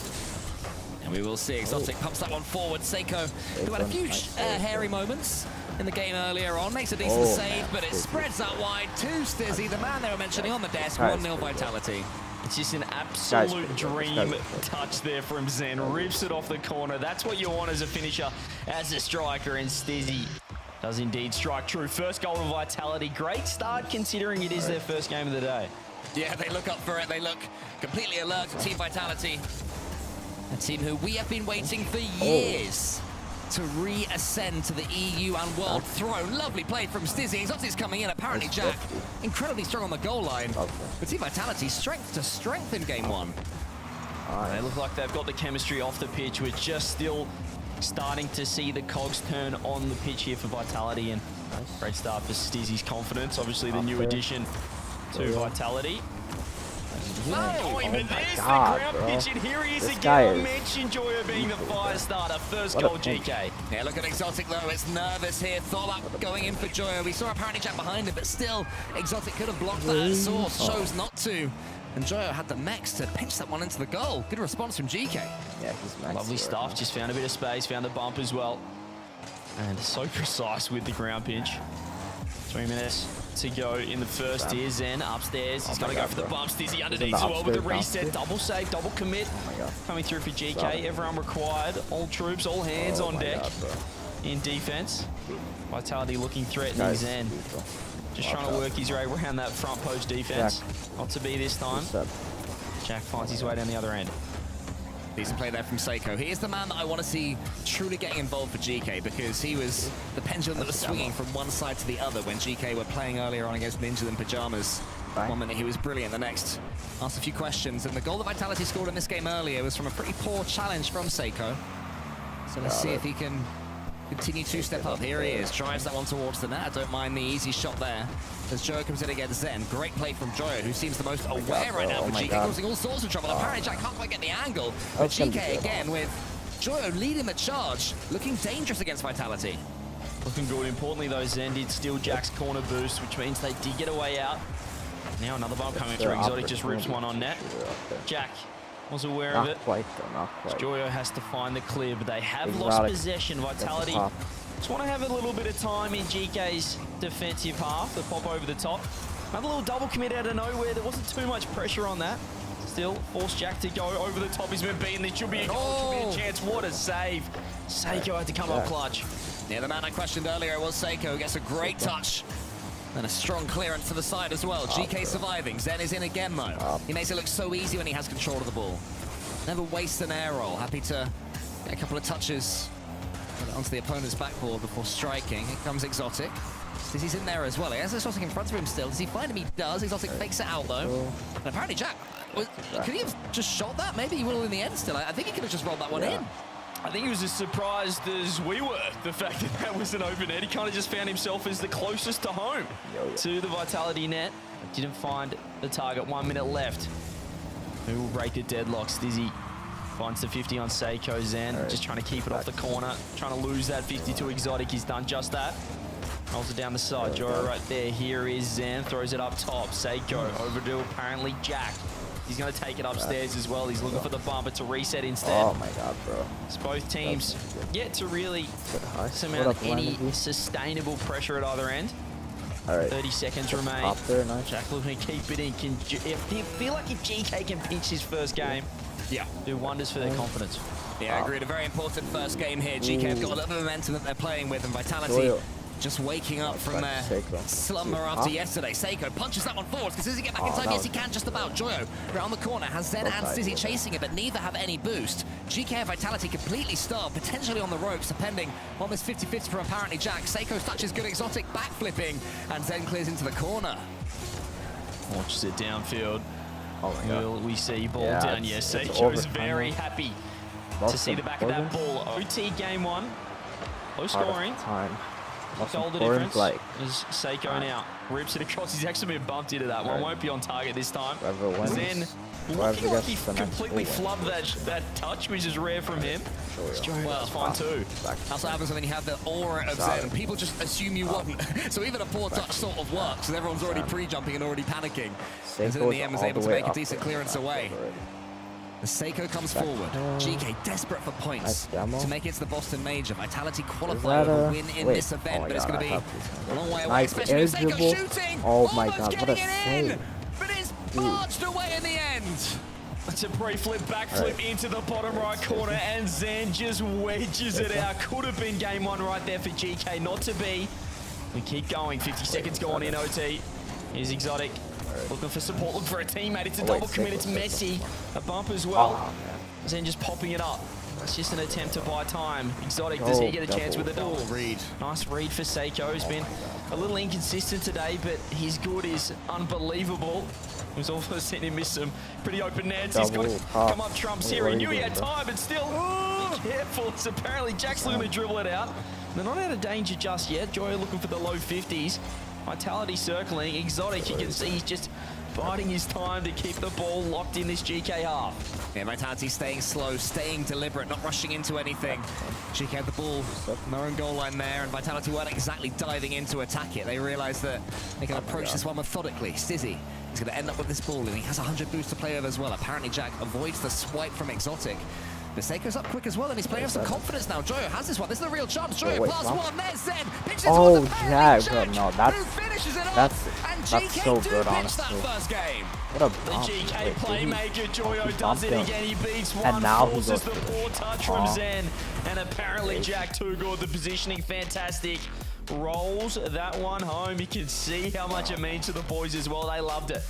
And we will see. Exotic pumps that one forward. Seiko, who had a few hairy moments in the game earlier on, makes a decent save, but it spreads that wide to Stizzy, the man they were mentioning on the desk. 1-0 Vitality. It's just an absolute dream touch there from Zen. Rips it off the corner. That's what you want as a finisher, as a striker, and Stizzy does indeed strike true. First goal of Vitality. Great start considering it is their first game of the day. Yeah, they look up for it. They look completely alert to Team Vitality. A team who we have been waiting for years to re-ascend to the EU and World Throne. Lovely play from Stizzy. Exotic's coming in. Apparently, Jack, incredibly strong on the goal line. But Team Vitality, strength to strength in Game 1. They look like they've got the chemistry off the pitch. We're just still starting to see the cogs turn on the pitch here for Vitality. And great start for Stizzy's confidence. Obviously, the new addition to Vitality. Oh, but there's the ground pitch, and here he is again. I mentioned Joyo being the fire starter. First goal, GK. Yeah, look at Exotic though. It's nervous here. Thought about going in for Joyo. We saw apparently Jack behind him, but still, Exotic could have blocked that at source. Chose not to. And Joyo had the mechs to pinch that one into the goal. Good response from GK. Yeah, he's lovely stuff. Just found a bit of space, found the bump as well. And so precise with the ground pinch. 3 minutes to go in the first here. Zen upstairs. He's got to go for the bump. Stizzy underneath as well with the reset. Double save, double commit. Coming through for GK. Everyone required. All troops, all hands on deck in defense. Vitality looking threatening Zen. Just trying to work his way around that front post defense. Not to be this time. Jack finds his way down the other end. Decent play there from Seiko. He is the man that I want to see truly getting involved for GK, because he was the pendulum that was swinging from one side to the other when GK were playing earlier on against Ninjas in Pajamas. One minute he was brilliant, the next asked a few questions, and the goal that Vitality scored in this game earlier was from a pretty poor challenge from Seiko. So let's see if he can continue to step up. Here he is, drives that one towards the net. I don't mind the easy shot there as Joyo comes in against Zen. Great play from Joyo, who seems the most aware right now for GK, causing all sorts of trouble. Apparently Jack can't quite get the angle, but GK again with Joyo leading the charge, looking dangerous against Vitality. Looking good. Importantly though, Zen did steal Jack's corner boost, which means they did get a way out. Now another bump coming through. Exotic just rips one on net. Jack was aware of it. Not quite. Joyo has to find the clear, but they have lost possession. Vitality just want to have a little bit of time in GK's defensive half. They pop over the top. Another little double commit out of nowhere. There wasn't too much pressure on that. Still, forced Jack to go over the top. He's been beaten. There should be a goal, should be a chance. What a save. Seiko had to come up clutch. Yeah, the man I questioned earlier was Seiko, who gets a great touch. And a strong clearance to the side as well. GK surviving. Zen is in again though. He makes it look so easy when he has control of the ball. Never wastes an air roll. Happy to get a couple of touches Onto the opponent's backboard before striking. Here comes Exotic. He's in there as well. He has Exotic in front of him still. Does he find him? He does. Exotic fakes it out though. And apparently Jack, could he have just shot that? Maybe he will in the end still. I think he could have just rolled that one in. I think he was as surprised as we were, the fact that that was an open net. He kind of just found himself as the closest to home to the Vitality net. Didn't find the target. 1 minute left. Who will break the deadlock? Stizzy finds the 50 on Seiko. Zen just trying to keep it off the corner. Trying to lose that 50 to Exotic. He's done just that. Rolls it down the side. Joro right there. Here is Zen. Throws it up top. Seiko over to apparently Jack. He's going to take it upstairs as well. He's looking for the bumper to reset instead. Oh my god, bro. It's both teams yet to really surmount any sustainable pressure at either end. 30 seconds remain. Jack looking to keep it in. I feel like if GK can pinch his first game, do wonders for their confidence. Yeah, I agree. A very important first game here. GK have got a little bit of momentum that they're playing with, and Vitality just waking up from their slumber after yesterday. Seiko punches that one forward. Can Stizzy get back in time? Yes, he can, just about. Joyo around the corner has Zen and Stizzy chasing it, but neither have any boost. GK and Vitality completely starved, potentially on the ropes, depending on this 50-50 for apparently Jack. Seiko's touch is good, Exotic backflipping, and Zen clears into the corner. Launches it downfield. Will we see ball down? Yes, Seiko's very happy to see the back of that ball. OT game one. Low scoring. Goal the difference is Seiko now. Rips it across. He's actually been bumped into that one. Won't be on target this time. Zen looking like he completely flubbed that touch, which is rare from him. Well, that's fine too. That's what happens when you have the aura of Zen. People just assume you won't. So even a poor touch sort of works, because everyone's already pre-jumping and already panicking. And Zen in the end was able to make a decent clearance away. The Seiko comes forward. GK desperate for points to make it to the Boston Major. Vitality qualify over win in this event, but it's going to be a long way away, especially with Seiko shooting. Oh my god, what a save. But it's barged away in the end. It's a pre-flip, backflip into the bottom right corner, and Zen just wedges it out. Could have been game one right there for GK, not to be. We keep going, 50 seconds going in OT. Here's Exotic. Looking for support, looking for a teammate. It's a double commit. It's messy. A bump as well. Zen just popping it up. It's just an attempt to buy time. Exotic, does he get a chance with a double? Read. Nice read for Seiko. He's been a little inconsistent today, but his good is unbelievable. We've also seen him miss some pretty open nets. He's got to come up trumps here. He knew he had time, but still, be careful. It's apparently Jack's looking to dribble it out. They're not out of danger just yet. Joyo looking for the low 50s. Vitality circling. Exotic, you can see he's just biding his time to keep the ball locked in this GK half. Yeah, Vitality staying slow, staying deliberate, not rushing into anything. GK had the ball on their own goal line there, and Vitality weren't exactly diving in to attack it. They realized that they can approach this one methodically. Stizzy is going to end up with this ball, and he has 100 boost to play with as well. Apparently Jack avoids the swipe from Exotic. The Seiko's up quick as well, and he's playing with some confidence now. Joyo has this one. This is a real chance. Joyo plus one. There's Zen. Oh, Jack, bro. No, that's so GK good, honestly. That first game. What a the bump. GK playmaker, Joyo does it again. He beats one, and now forces the poor touch from Zen. And apparently Jack too good. The positioning fantastic. Rolls that one home. You can see how much it means to the boys as well. They loved it.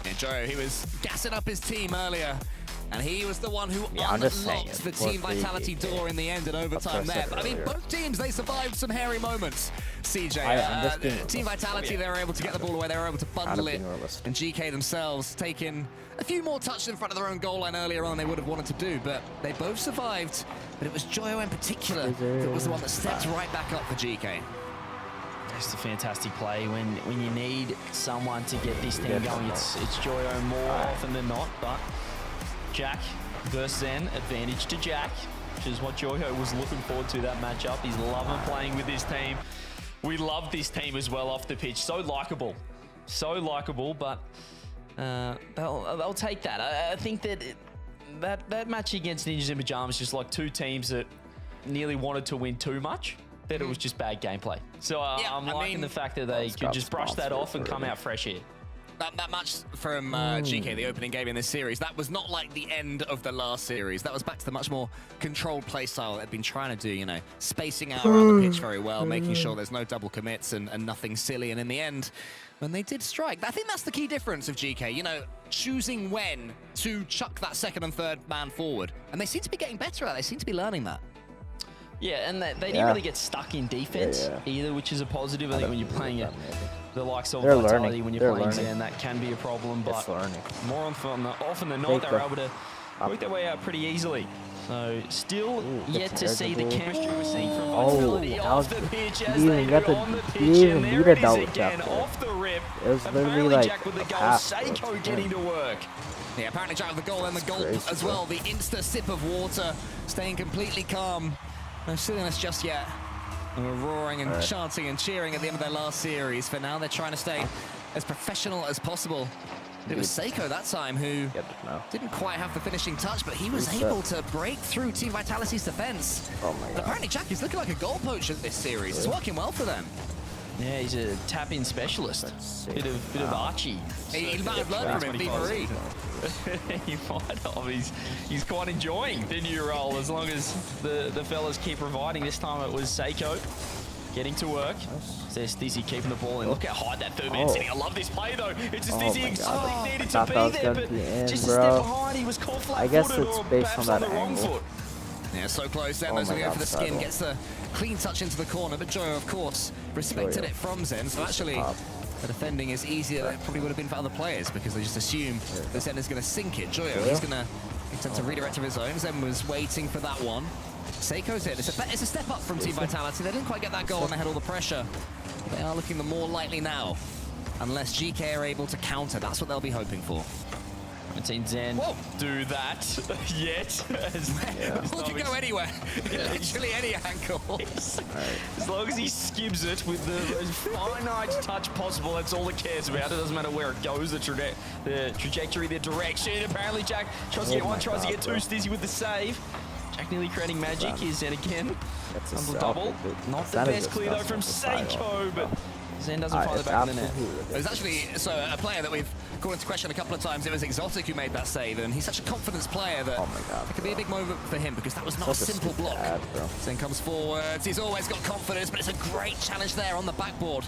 And Joyo, he was gassing up his team earlier. And he was the one who unlocked the Team Vitality door in the end in overtime there. But I mean, both teams, they survived some hairy moments. CJ, Team Vitality, they were able to get the ball away, they were able to bundle it. And GK themselves taking a few more touches in front of their own goal line earlier on they would have wanted to do, but they both survived. But it was Joyo in particular that was the one that stepped right back up for GK. It's a fantastic play when you need someone to get this thing going. It's Joyo more often than not, but Jack versus Zen, advantage to Jack, which is what Joyo was looking forward to, that matchup. He's loving playing with his team. We love this team as well off the pitch. So likable, but they'll take that. I think that match against Ninjas in Pajamas is just like two teams that nearly wanted to win too much, but it was just bad gameplay. So I'm liking the fact that they could just brush that off and come out fresh here. That match from GK, the opening game in this series, that was not like the end of the last series. That was back to the much more controlled play style they've been trying to do, you know, spacing out around the pitch very well, making sure there's no double commits and nothing silly. And in the end, when they did strike, I think that's the key difference of GK, you know, choosing when to chuck that second and third man forward. And they seem to be getting better at it. They seem to be learning that. Yeah, and they didn't really get stuck in defense either, which is a positive. I think when you're playing the likes of Vitality, when you're playing Zen, that can be a problem. But more often than not, they're able to work their way out pretty easily. So still yet to see the chemistry we're seeing from Vitality off the pitch as they do on the pitch. And there it is again, off the rip. Apparently Jack with the goal, Seiko getting to work. Yeah, apparently Jack with the goal and the goal as well. The insta sip of water, staying completely calm. No silliness just yet. And we're roaring and chanting and cheering at the end of their last series. For now, they're trying to stay as professional as possible. It was Seiko that time who didn't quite have the finishing touch, but he was able to break through Team Vitality's defense. Oh my God. Apparently Jack is looking like a goal poacher this series. It's working well for them. Yeah, he's a tap-in specialist. Bit of Archie. He might have learned from him, Beavery. He might have. He's quite enjoying the new role as long as the fellas keep providing. This time it was Seiko getting to work. There's Stizzy keeping the ball in. Look how high that third man sitting. I love this play though. It's a Stizzy exotic needed to be there, but just a step behind. He was caught flat-footed or perhaps on the wrong foot. Yeah, so close. Zen was going to go for the skin, gets the clean touch into the corner, but Joe, of course, respected it from Zen. So actually, the defending is easier than it probably would have been for other players because they just assume that Zen is going to sink it. Joyo, he's going to attempt to redirect of his own. Zen was waiting for that one. Seiko's in. It's a step up from Team Vitality. They didn't quite get that goal and they had all the pressure. They are looking the more likely now, unless GK are able to counter. That's what they'll be hoping for. Haven't seen Zen do that yet. Well, you go anywhere. Literally any angle. As long as he skims it with the most finite touch possible, that's all it cares about. It doesn't matter where it goes, the trajectory, the direction. Apparently Jack tries to get one, tries to get two. Stizzy with the save. Jack nearly creating magic. Here's Zen again. On the double. Not the best clear though from Seiko, but Zen doesn't find the back of the net. It was actually a player that we've called into question a couple of times. It was Exotic who made that save, and he's such a confidence player that it could be a big moment for him because that was not a simple block. Zen comes forwards. He's always got confidence, but it's a great challenge there on the backboard.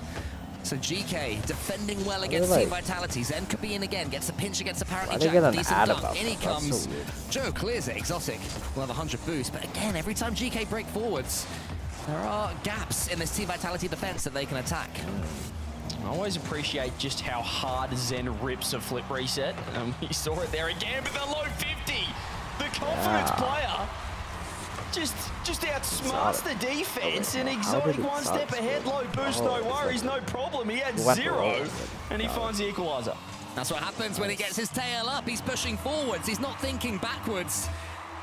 So GK defending well against Team Vitality. Zen could be in again, gets a pinch against apparently Jack. Decent dunk. In he comes. Joe clears it. Exotic will have 100 boost, but again, every time GK break forwards, there are gaps in this Team Vitality defense that they can attack. I always appreciate just how hard Zen rips a flip reset. We saw it there again with the low 50. The confidence player just outsmarts the defense, and Exotic one step ahead, low boost, no worries, no problem. He had 0, and he finds the equalizer. That's what happens when he gets his tail up. He's pushing forwards. He's not thinking backwards.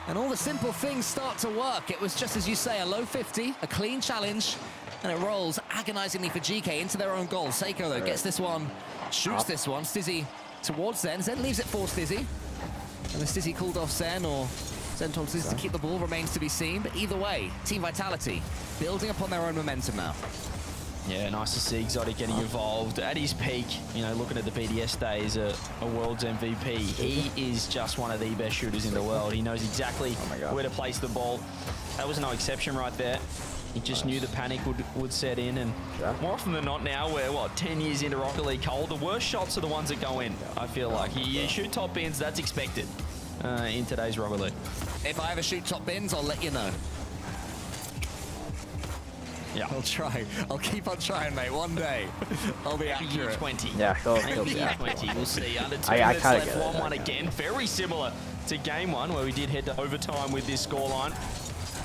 And all the simple things start to work. It was just as you say, a low 50, a clean challenge, and it rolls agonizingly for GK into their own goal. Seiko, though, gets this one, shoots this one. Stizzy towards Zen. Zen leaves it for Stizzy. And the Stizzy called off Zen, or Zen told Stizzy to keep the ball, remains to be seen. But either way, Team Vitality building upon their own momentum now. Yeah, nice to see Exotic getting involved at his peak. You know, looking at the BDS days, a world's MVP. He is just one of the best shooters in the world. He knows exactly where to place the ball. That was no exception right there. He just knew the panic would set in, and more often than not now, we're 10 years into Rocket League Cold, the worst shots are the ones that go in. I feel like you shoot top bins, that's expected in today's Rocket League. If I ever shoot top bins, I'll let you know. Yeah, I'll try. I'll keep on trying, mate. One day, I'll be accurate. Year 20. Yeah, maybe year 20. We'll see. Under 2 minutes left, 1-1 again. Very similar to game 1, where we did head to overtime with this scoreline.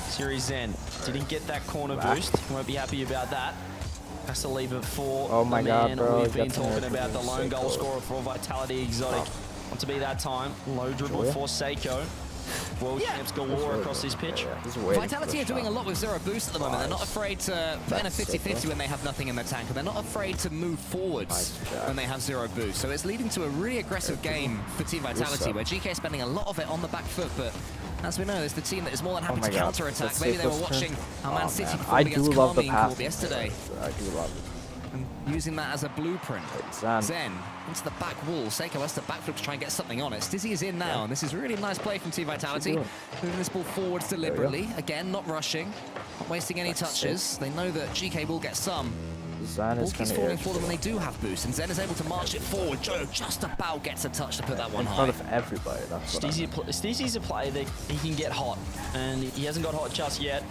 Series Zen didn't get that corner boost. Won't be happy about that. Has to leave it for the man we've been talking about, the lone goal scorer for Vitality, Exotic. Want to be that time. Low dribble for Seiko. World champs galore across this pitch. Vitality are doing a lot with 0 boost at the moment. They're not afraid to put in a 50-50 when they have nothing in their tank, and they're not afraid to move forwards when they have 0 boost. So it's leading to a really aggressive game for Team Vitality, where GK is spending a lot of it on the back foot, but as we know, it's the team that is more than happy to counter-attack. Maybe they were watching how Man City performed against Carmine Corp yesterday. I do love it. And using that as a blueprint. Zen into the back wall. Seiko has to backflip to try and get something on it. Stizzy is in now, and this is really a nice play from Team Vitality. Moving this ball forwards deliberately. Again, not rushing, not wasting any touches. They know that GK will get some. Ball keeps falling for them when they do have boost, and Zen is able to march it forward. Joe just about gets a touch to put that one high. In front of everybody, that's what Stizzy's a player that he can get hot, and he hasn't got hot just yet.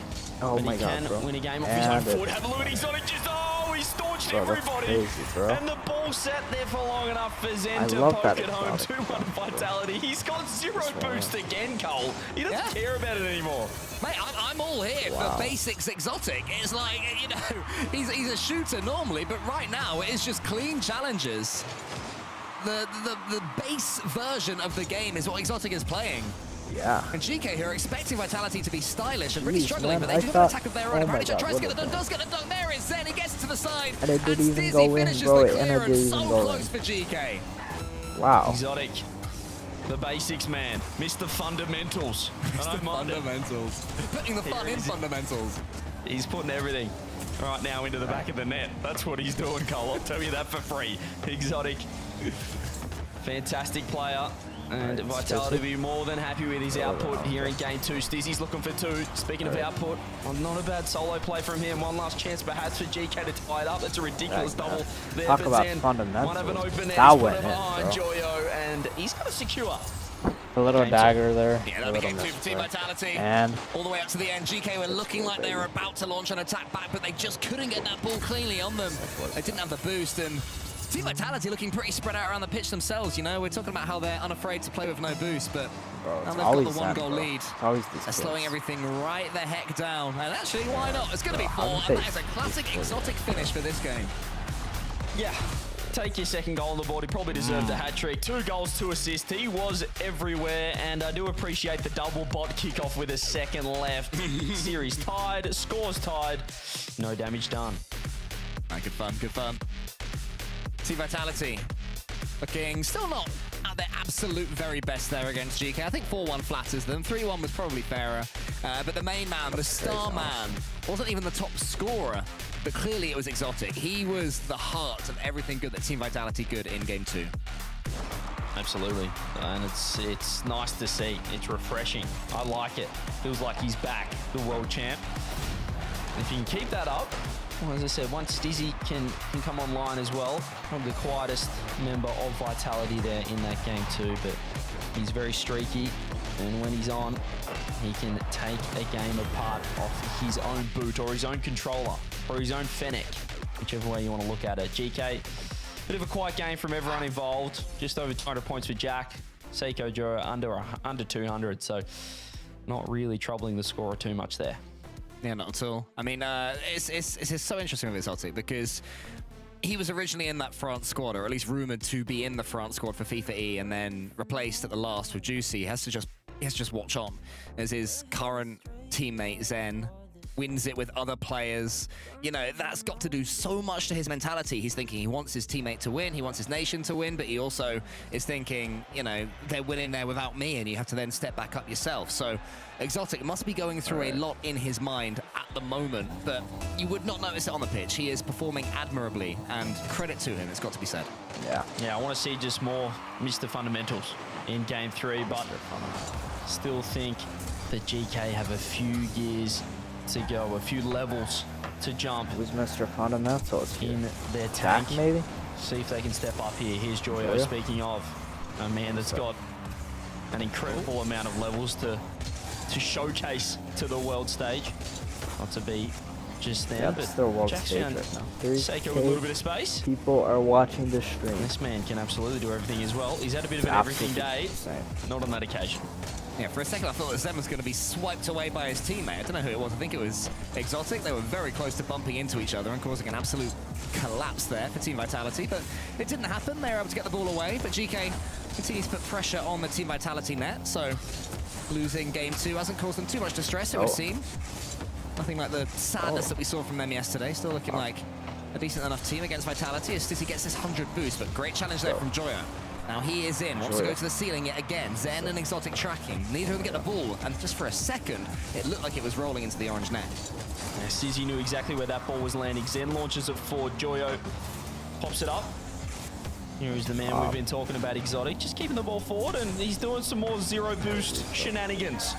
Oh but my he God, can bro. win a game off his own foot. Have a look at Exotic just, oh, he staunched everybody. Crazy, bro. And the ball sat there for long enough for Zen to love poke that it home. Exotic. 2-1 Vitality. He's got 0 boost again, Cole. He doesn't care about it anymore. Mate, I'm all here for basics Exotic. It's like, you know, he's a shooter normally, but right now it is just clean challenges. The base version of the game is what Exotic is playing. Yeah. And GK, who are expecting Vitality to be stylish and really struggling, man, but they do have an attack of their own. Advantage tries to get the dunk, does get the dunk. There is Zen, he gets it to the side. And it didn't even Stizzy go in, finishes bro. the clear, and so go close for GK. Wow. Exotic, the basics man, Mr. Fundamentals. Mr. Fundamentals. Putting the fun in fundamentals. He's putting everything right now into the back of the net. That's what he's doing, Cole. I'll tell you that for free. Exotic, fantastic player. And Vitality will be more than happy with his output here in game 2. Stizzy's looking for 2. Speaking of output, not a bad solo play from him. One last chance perhaps for GK to tie it up. That's a ridiculous double there. Talk about Zen. fundamentals. One of an open net. That went in, behind bro. Joyo, and he's got to secure. A little dagger there. Yeah, that'll be game 2 for Team Vitality. And all the way up to the end, GK were looking like they were about to launch an attack back, but they just couldn't get that ball cleanly on them. They didn't have the boost, and Team Vitality looking pretty spread out around the pitch themselves, you know? We're talking about how they're unafraid to play with no boost, but now they've got the 1-goal lead. They're slowing everything right the heck down. And actually, why not? It's going to be 4, and that is a classic Exotic finish for this game. Yeah. Take your second goal on the board. He probably deserved a hat-trick. 2 goals, 2 assists. He was everywhere, and I do appreciate the double bot kickoff with a second left. Series tied, scores tied, no damage done. Good fun, good fun. Team Vitality looking still not at their absolute very best there against GK. I think 4-1 flatters them. 3-1 was probably fairer. But the main man, the star man, wasn't even the top scorer. But clearly it was Exotic. He was the heart of everything good that Team Vitality could in game 2. Absolutely, and it's nice to see. It's refreshing. I like it. Feels like he's back, the world champ. If you can keep that up, well, as I said, once Stizzy can come online as well, probably the quietest member of Vitality there in that game too, but he's very streaky, and when he's on, he can take a game apart off his own boot or his own controller or his own Fennec, whichever way you want to look at it. GK, bit of a quiet game from everyone involved, just over 200 points for Jack. Seiko Joe under 200, so not really troubling the scorer too much there. Yeah, not at all. I mean, it's so interesting with Exotic because he was originally in that France squad, or at least rumored to be in the France squad for FIFA E, and then replaced at the last with Juicy. He has to just watch on as his current teammate Zen wins it with other players. You know, that's got to do so much to his mentality. He's thinking he wants his teammate to win, he wants his nation to win, but he also is thinking, you know, they're winning there without me, and you have to then step back up yourself. So Exotic must be going through a lot in his mind at the moment, but you would not notice it on the pitch. He is performing admirably, and credit to him, it's got to be said. Yeah, I want to see just more Mr. Fundamentals in game 3, but still think that GK have a few years to go, a few levels to jump. Who's Mr. Fundamentals in their tank? Jack, maybe? See if they can step up here. Here's Joyo, speaking of a man that's got an incredible amount of levels to showcase to the world stage. Not to be just there, but still world Jack's stage found right now. Seiko with a little bit of space. People are watching the stream. This man can absolutely do everything as well. He's had a bit of an everything day, not on that occasion. Yeah, for a second I thought that Zen was going to be swiped away by his teammate. I don't know who it was. I think it was Exotic. They were very close to bumping into each other and causing an absolute collapse there for Team Vitality, but it didn't happen. They were able to get the ball away, but GK continues to put pressure on the Team Vitality net, so losing game 2 hasn't caused them too much distress, it would seem. Nothing like the sadness that we saw from them yesterday. Still looking like a decent enough team against Vitality as Stizzy gets this 100 boost, but great challenge there from Joyo. Now he is in, wants to go to the ceiling yet again. Zen and Exotic tracking. Neither of them get the ball, and just for a second, it looked like it was rolling into the orange net. Yeah, Stizzy knew exactly where that ball was landing. Zen launches it forward. Joyo pops it up. Here is the man we've been talking about, Exotic. Just keeping the ball forward, and he's doing some more zero boost shenanigans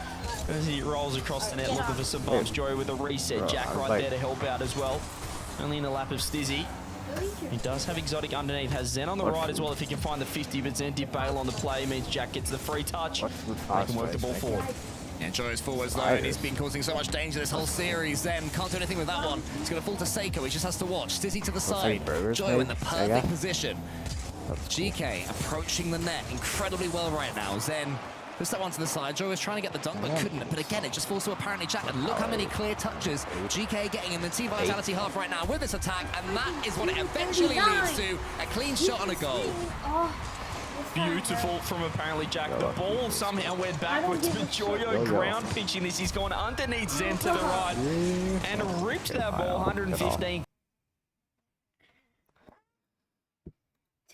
as he rolls across the net looking for some bumps. Joyo with a reset. Jack right there to help out as well. Only in the lap of Stizzy. He does have Exotic underneath, has Zen on the right as well if he can find the 50, but Zen did bail on the play, means Jack gets the free touch. They can work the ball forward. Yeah, Joyo's forwards though, and he's been causing so much danger this whole series. Then can't do anything with that one. He's going to fall to Seiko. He just has to watch. Stizzy to the side. Joyo in the perfect position. GK approaching the net incredibly well right now. Zen puts that one to the side. Joyo was trying to get the dunk, but couldn't. But again, it just falls to apparently Jack. And look how many clear touches GK getting in the T-Vitality half right now with this attack. And that is what it eventually leads to. A clean shot and a goal. Beautiful from apparently Jack. The ball somehow went backwards, but Joyo ground pitching this. He's gone underneath Zen to the right and rips that ball 115.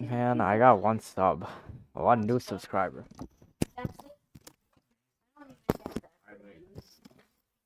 Man, I got 1 sub. 1 new subscriber.